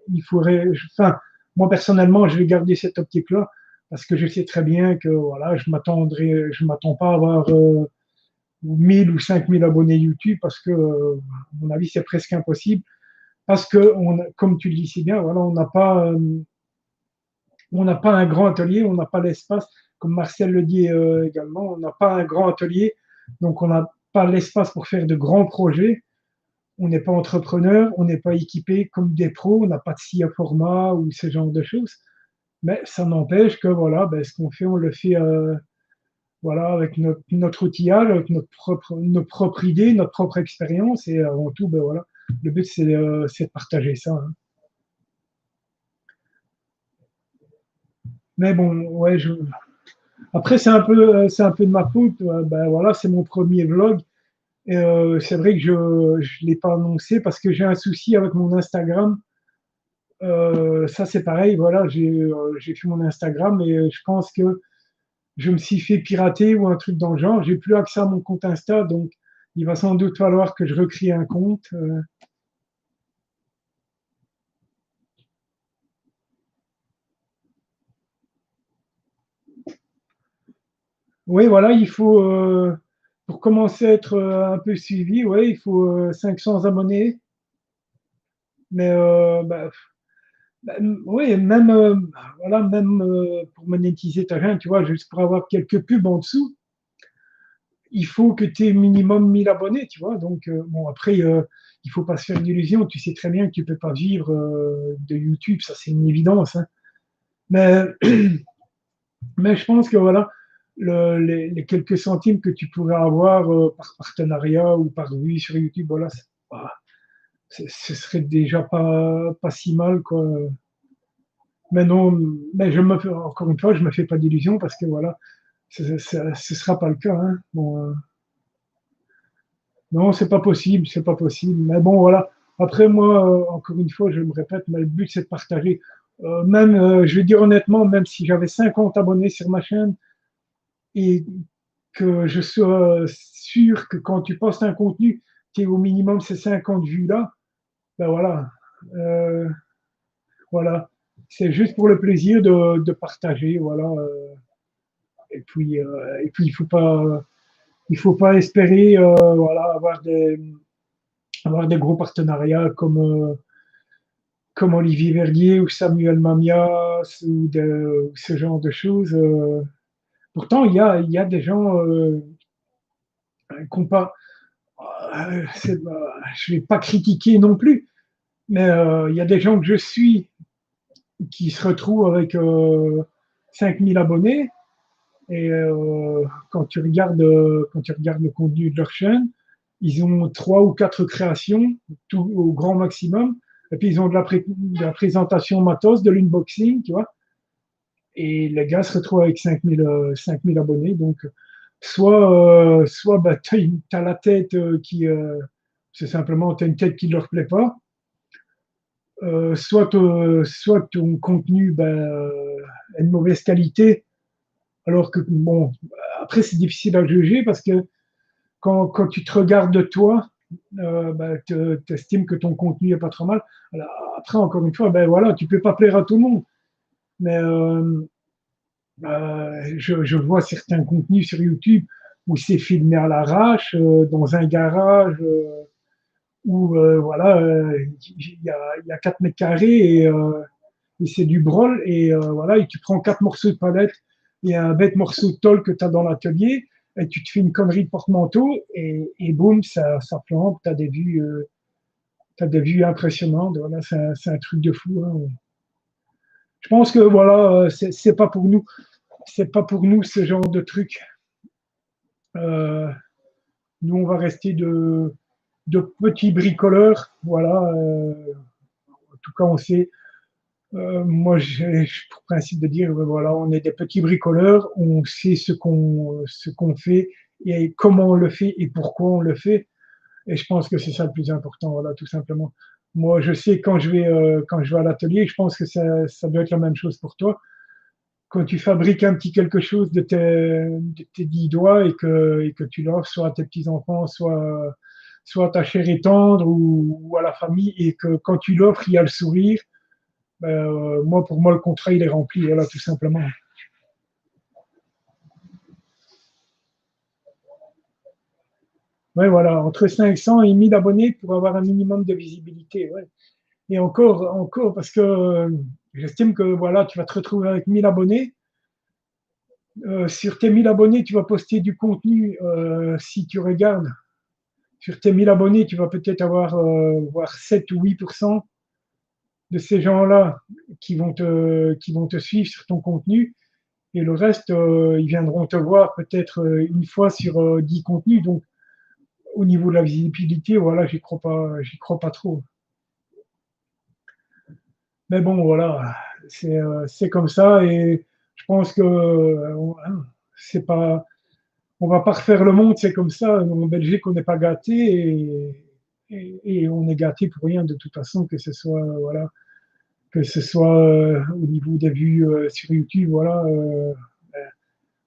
il faudrait, enfin, moi personnellement, je vais garder cette optique-là parce que je sais très bien que voilà, je m'attends pas à avoir 1000 ou 5000 abonnés YouTube parce que, à mon avis, c'est presque impossible parce que, comme tu le dis si bien, voilà, on n'a pas un grand atelier, on n'a pas l'espace, comme Marcel le dit également, on n'a pas un grand atelier, donc on n'a pas l'espace pour faire de grands projets. on n'est pas entrepreneur, on n'est pas équipé comme des pros, on n'a pas de scie à format ou ce genre de choses. Mais ça n'empêche que voilà, ben, ce qu'on fait, on le fait voilà, avec notre outillage, avec nos propres idées, notre propre expérience. Et avant tout, ben, voilà, le but, c'est de partager ça, hein. Mais bon, ouais, après, c'est un peu de ma faute. Ben, voilà, c'est mon premier vlog. Et c'est vrai que je ne l'ai pas annoncé parce que j'ai un souci avec mon Instagram. Ça, c'est pareil. Voilà, j'ai fait mon Instagram et je pense que je me suis fait pirater ou un truc dans le genre. J'ai plus accès à mon compte Insta, donc il va sans doute falloir que je recrée un compte. Oui, voilà, il faut, pour commencer à être un peu suivi, ouais, il faut 500 abonnés. Mais bah, oui, même, voilà, même pour monétiser ta chaîne, tu vois, juste pour avoir quelques pubs en dessous, il faut que tu aies minimum 1000 abonnés, tu vois. Donc, bon, après, il faut pas se faire d'illusions. Tu sais très bien que tu peux pas vivre de YouTube, ça c'est une évidence, hein. Mais, mais je pense que voilà, les quelques centimes que tu pourrais avoir par partenariat ou par vue sur YouTube, voilà, ce serait déjà pas si mal, quoi. Mais non, mais encore une fois, je me fais pas d'illusions parce que voilà, ce sera pas le cas, hein. Bon, non, c'est pas possible, c'est pas possible. Mais bon, voilà. Après, moi, encore une fois, je me répète, mais le but, c'est de partager. Même, je vais dire honnêtement, même si j'avais 50 abonnés sur ma chaîne et que je sois sûr que quand tu postes un contenu, tu es au minimum ces 50 vues-là, ben voilà. Euh, voilà. C'est juste pour le plaisir de partager, voilà. Et puis il faut pas espérer, voilà, avoir des gros partenariats comme Olivier Verdier ou Samuel Mamias ou ce genre de choses. Pourtant, il y a des gens qui n'ont pas. Je ne vais pas critiquer non plus, mais il y a des gens que je suis qui se retrouvent avec 5000 abonnés. Et quand tu regardes le contenu de leur chaîne, ils ont trois ou quatre créations, tout au grand maximum. Et puis ils ont de la présentation matos, de l'unboxing, tu vois. Et les gars se retrouvent avec 5000 abonnés. Donc, soit bah, tu as la tête c'est simplement, tu as une tête qui ne leur plaît pas. Soit ton contenu bah, est de mauvaise qualité. Alors que, bon, après, c'est difficile à juger parce que quand tu te regardes de toi, bah, tu estimes que ton contenu est pas trop mal. Alors, après, encore une fois, ben voilà, tu peux pas plaire à tout le monde. Mais je vois certains contenus sur YouTube où c'est filmé à l'arrache, dans un garage, où voilà, il y a 4 mètres carrés et c'est du brol. Et voilà, et tu prends quatre morceaux de palette et un bête morceau de tôle que tu as dans l'atelier, et tu te fais une connerie de porte-manteau, et boum, ça plante, t'as des vues impressionnantes. Voilà, c'est un truc de fou, hein. Je pense que voilà, c'est pas pour nous. C'est pas pour nous ce genre de truc. Euh, Nous, on va rester de petits bricoleurs. Voilà. En tout cas, on sait. Moi, j'ai pour principe de dire, voilà, on est des petits bricoleurs. On sait ce qu'on fait et comment on le fait et pourquoi on le fait. Et je pense que c'est ça le plus important. Voilà, tout simplement. Moi, je sais quand je vais à l'atelier, je pense que ça doit être la même chose pour toi. Quand tu fabriques un petit quelque chose de tes 10 doigts et que tu l'offres soit à tes petits-enfants, soit à ta chère et tendre ou à la famille, et que quand tu l'offres, il y a le sourire, ben, moi, pour moi, le contrat, il est rempli, voilà, tout simplement. Ouais, voilà, entre 500 et 1000 abonnés pour avoir un minimum de visibilité. Ouais. Et encore, parce que j'estime que voilà, tu vas te retrouver avec 1000 abonnés. Sur tes 1000 abonnés, tu vas poster du contenu, si tu regardes, sur tes 1000 abonnés, tu vas peut-être avoir voir 7 ou 8% de ces gens-là qui vont te suivre sur ton contenu. Et le reste, ils viendront te voir peut-être une fois sur 10 contenus. Donc, au niveau de la visibilité, voilà, j'y crois pas trop. Mais bon, voilà, c'est comme ça. Et je pense que c'est pas, on va pas refaire le monde, c'est comme ça. En Belgique, on n'est pas gâté et on est gâté pour rien de toute façon, que ce soit, voilà, que ce soit au niveau des vues sur YouTube, voilà.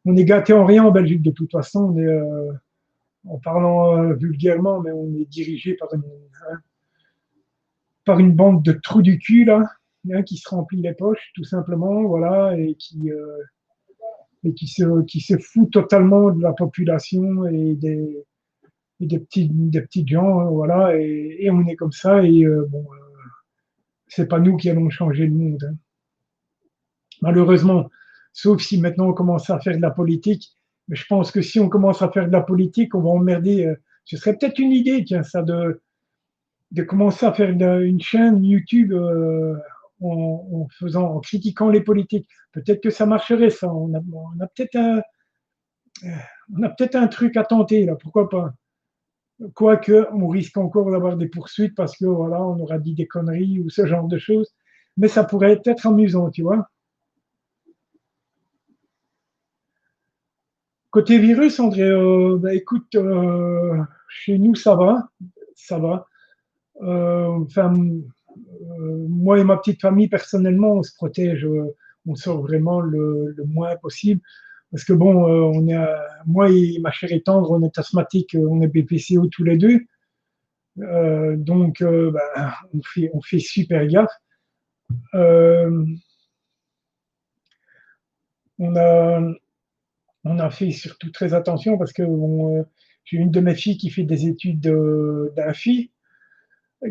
On est gâté en rien en Belgique de toute façon. On est, en parlant vulgairement, mais on est dirigé par une bande de trous du cul, là, hein, qui se remplit les poches, tout simplement, voilà, qui se fout totalement de la population et des petits gens, hein, voilà, et on est comme ça, et bon, c'est pas nous qui allons changer le monde, hein. Malheureusement, sauf si maintenant on commence à faire de la politique. Mais je pense que si on commence à faire de la politique, on va emmerder. Ce serait peut-être une idée, tiens, ça, de commencer à faire une chaîne YouTube en critiquant les politiques. Peut-être que ça marcherait, ça. On a peut-être un truc à tenter, là, pourquoi pas. Quoique, on risque encore d'avoir des poursuites parce que, voilà, on aura dit des conneries ou ce genre de choses. Mais ça pourrait être amusant, tu vois. Côté virus, André, bah, écoute, chez nous, ça va. Ça va. Enfin, moi et ma petite famille, personnellement, on se protège, on sort vraiment le moins possible. Parce que bon, moi et ma chère et tendre, on est asthmatique, on est BPCO tous les deux. Donc, ben, on fait super gaffe. Euh, on a, on a fait surtout très attention parce que bon, j'ai une de mes filles qui fait des études d'infi,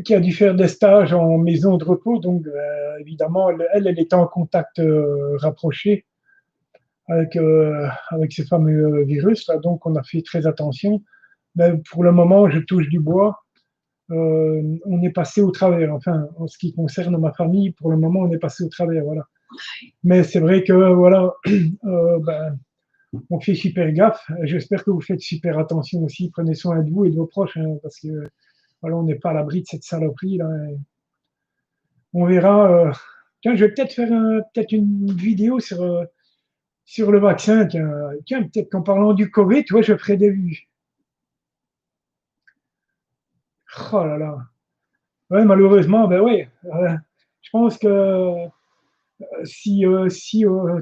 qui a dû faire des stages en maison de repos. Donc, évidemment, elle était en contact rapproché avec ce fameux virus. Là, donc, on a fait très attention. Mais pour le moment, je touche du bois. On est passé au travers. Enfin, en ce qui concerne ma famille, pour le moment, on est passé au travers. Voilà. Mais c'est vrai que voilà, ben, on fait super gaffe. J'espère que vous faites super attention aussi. Prenez soin de vous et de vos proches, hein, parce que voilà, on n'est pas à l'abri de cette saloperie là. On verra. Tiens, je vais peut-être faire peut-être une vidéo sur le vaccin. Tiens, peut-être qu'en parlant du Covid, tu vois, je ferai des vues. Oh là là. Ouais, malheureusement, ben ouais. Je pense que si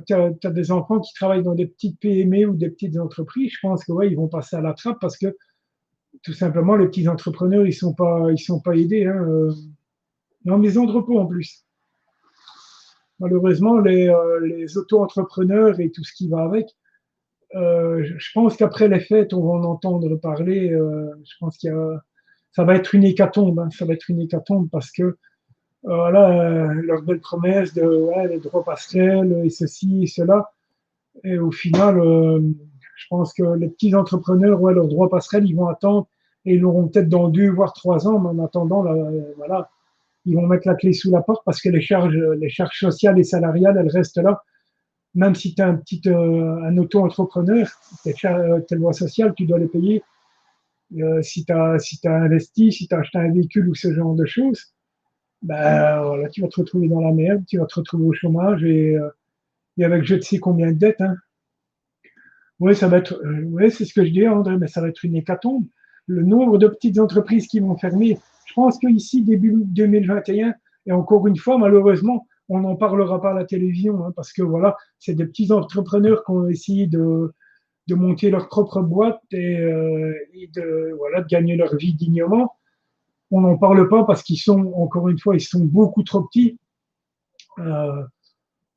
tu as, des enfants qui travaillent dans des petites PME ou des petites entreprises, je pense que ouais, ils vont passer à la trappe parce que tout simplement, les petits entrepreneurs, ils sont pas aidés, hein, en maison de repos en plus. Malheureusement, les auto-entrepreneurs et tout ce qui va avec, je pense qu'après les fêtes, on va en entendre parler. Je pense ça va être une hécatombe, hein, ça va être une hécatombe parce que voilà, leurs belles promesses de ouais, les droits passerelles et ceci et cela. Et au final, je pense que les petits entrepreneurs, ouais, leurs droits passerelles, ils vont attendre et ils l'auront peut-être dans 2 voire 3 ans, mais en attendant, là, voilà, ils vont mettre la clé sous la porte parce que les charges sociales et salariales, elles restent là. Même si tu es un auto-entrepreneur, tes lois sociales, tu dois les payer. Si tu as, si t'as investi, si tu as acheté un véhicule ou ce genre de choses, ben, voilà, tu vas te retrouver dans la merde, tu vas te retrouver au chômage et avec je ne sais combien de dettes, hein. Oui, ça va être, ouais, c'est ce que je dis, André, mais ça va être une hécatombe. Le nombre de petites entreprises qui vont fermer, je pense qu'ici, début 2021, et encore une fois, malheureusement, on n'en parlera pas à la télévision, hein, parce que voilà, c'est des petits entrepreneurs qui ont essayé de monter leur propre boîte et voilà, de gagner leur vie dignement. On n'en parle pas parce qu'ils sont, encore une fois, ils sont beaucoup trop petits. Euh,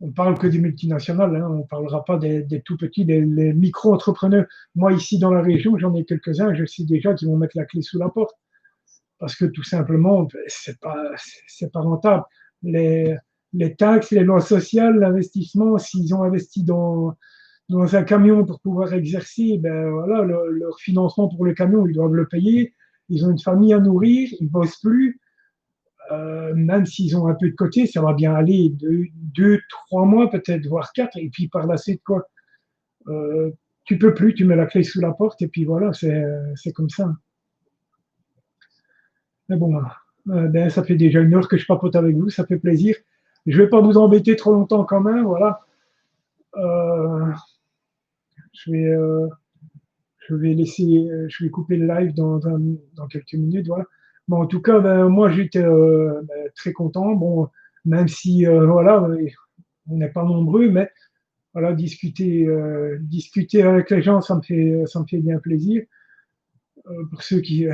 on parle que des multinationales, hein, on ne parlera pas des tout petits, des micro-entrepreneurs. Moi, ici dans la région, j'en ai quelques-uns, je sais déjà qu'ils vont mettre la clé sous la porte parce que tout simplement, c'est pas rentable. Les, les taxes, les lois sociales, l'investissement, s'ils ont investi dans un camion pour pouvoir exercer, ben voilà, leur financement pour le camion, ils doivent le payer. ils ont une famille à nourrir, ils bossent plus. Même s'ils ont un peu de côté, ça va bien aller 2, 3 mois peut-être, voire 4. Et puis par la suite, quoi, euh, tu peux plus, tu mets la clé sous la porte et puis voilà, c'est comme ça. Mais bon, ben, ça fait déjà 1 heure que je papote avec vous, ça fait plaisir. Je vais pas vous embêter trop longtemps quand même, voilà. Euh, je vais, euh, je vais laisser, je vais couper le live dans quelques minutes, voilà. Bon, en tout cas, ben, moi j'étais ben, très content. Bon, même si voilà, on n'est pas nombreux, mais voilà, discuter avec les gens, ça me fait bien plaisir. Pour ceux qui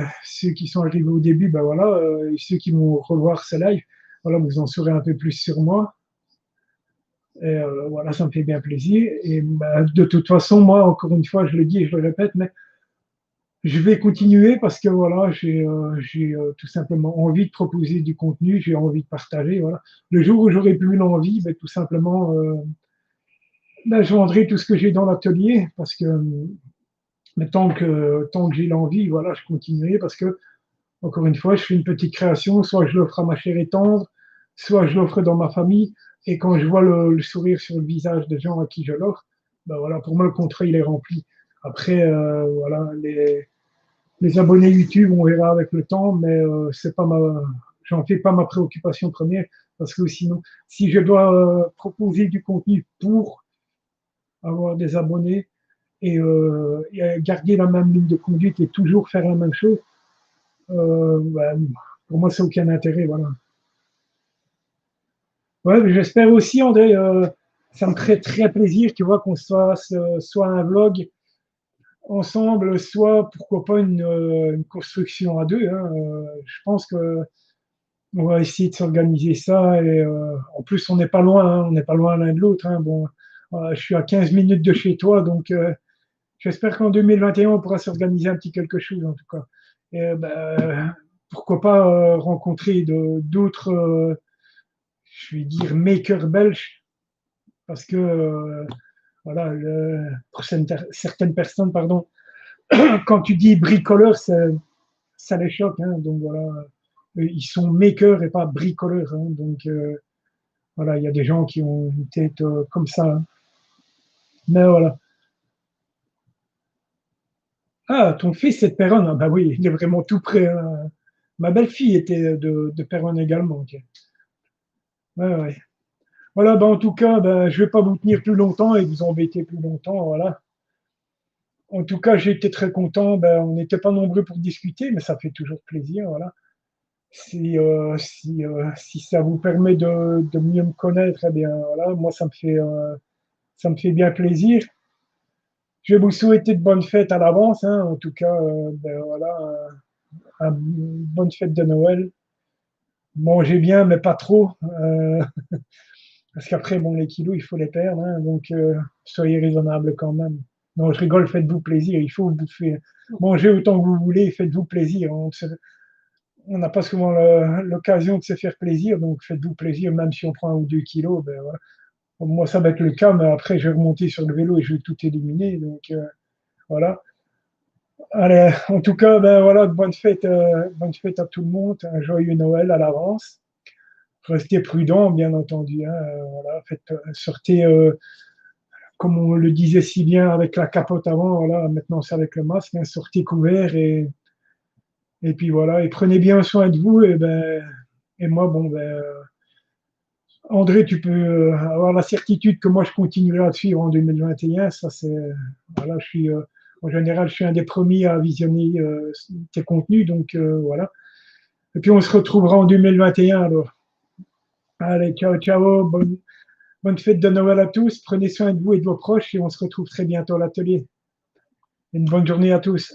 sont arrivés au début, ben voilà, et ceux qui vont revoir ce live, voilà, vous en saurez un peu plus sur moi. Et voilà, ça me fait bien plaisir. Et ben, de toute façon, moi, encore une fois, je le dis et je le répète, mais je vais continuer parce que voilà, j'ai tout simplement envie de proposer du contenu, j'ai envie de partager. Voilà. Le jour où j'aurai plus l'envie, ben, tout simplement, ben, je vendrai tout ce que j'ai dans l'atelier parce que mais tant que j'ai l'envie, voilà, je continuerai parce que encore une fois, je fais une petite création, soit je l'offre à ma chère et tendre, soit je l'offre dans ma famille. Et quand je vois le sourire sur le visage des gens à qui je l'offre, ben voilà, pour moi, le contrat, il est rempli. Après, voilà, les abonnés YouTube, on verra avec le temps, mais c'est pas j'en fais pas ma préoccupation première, parce que sinon, si je dois proposer du contenu pour avoir des abonnés et garder la même ligne de conduite et toujours faire la même chose, ben, pour moi, c'est aucun intérêt, voilà. Ouais, j'espère aussi, André, ça me ferait très plaisir, tu vois, qu'on soit un vlog ensemble, soit pourquoi pas une construction à deux. Hein. Je pense que on va essayer de s'organiser ça. Et en plus, on n'est pas loin, hein, on n'est pas loin l'un de l'autre. Hein. Bon, je suis à 15 minutes de chez toi, donc j'espère qu'en 2021, on pourra s'organiser un petit quelque chose, en tout cas. Et pourquoi pas rencontrer d'autres, je vais dire, makers belges, parce que voilà, pour certaines personnes, pardon, quand tu dis bricoleur, ça les choque. Hein, donc voilà, ils sont makers et pas bricoleurs. Hein, donc voilà, il y a des gens qui ont une tête comme ça. Hein. Mais voilà. Ah, ton fils est de Péronne. Ah, bah oui, il est vraiment tout près. Hein. Ma belle-fille était de Péronne également. Okay. Ouais, ouais. Voilà, bah, en tout cas, bah, je ne vais pas vous tenir plus longtemps et vous embêter plus longtemps. Voilà. En tout cas, j'ai été très content. Ben, on n'était pas nombreux pour discuter, mais ça fait toujours plaisir. Voilà. Si ça vous permet de mieux me connaître, eh bien, voilà, moi, ça me fait bien plaisir. Je vais vous souhaiter de bonnes fêtes à l'avance. Hein. En tout cas, ben, voilà, bonne fête de Noël. Mangez bien, mais pas trop. Parce qu'après, bon, les kilos, il faut les perdre. Hein. Donc, soyez raisonnable quand même. Non, je rigole, faites-vous plaisir. Il faut bouffer. Mangez autant que vous voulez, faites-vous plaisir. On n'a pas souvent l'occasion de se faire plaisir, donc faites-vous plaisir, même si on prend 1 ou 2 kilos. Ben, voilà. Moi, ça va être le cas, mais après, je vais remonter sur le vélo et je vais tout éliminer. Donc, voilà. Allez, en tout cas, ben, voilà, bonne fête à tout le monde. Un joyeux Noël à l'avance. Restez prudents, bien entendu. Hein, voilà, sortez, comme on le disait si bien avec la capote avant, voilà, maintenant c'est avec le masque, hein, sortez couverts et puis voilà, et prenez bien soin de vous. Et moi, bon, ben, André, tu peux avoir la certitude que moi je continuerai à te suivre en 2021. Ça, c'est voilà, en général, je suis un des premiers à visionner tes contenus, donc voilà. Et puis on se retrouvera en 2021 alors. Allez, ciao, ciao, bonne fête de Noël à tous. Prenez soin de vous et de vos proches et on se retrouve très bientôt à l'atelier. Une bonne journée à tous.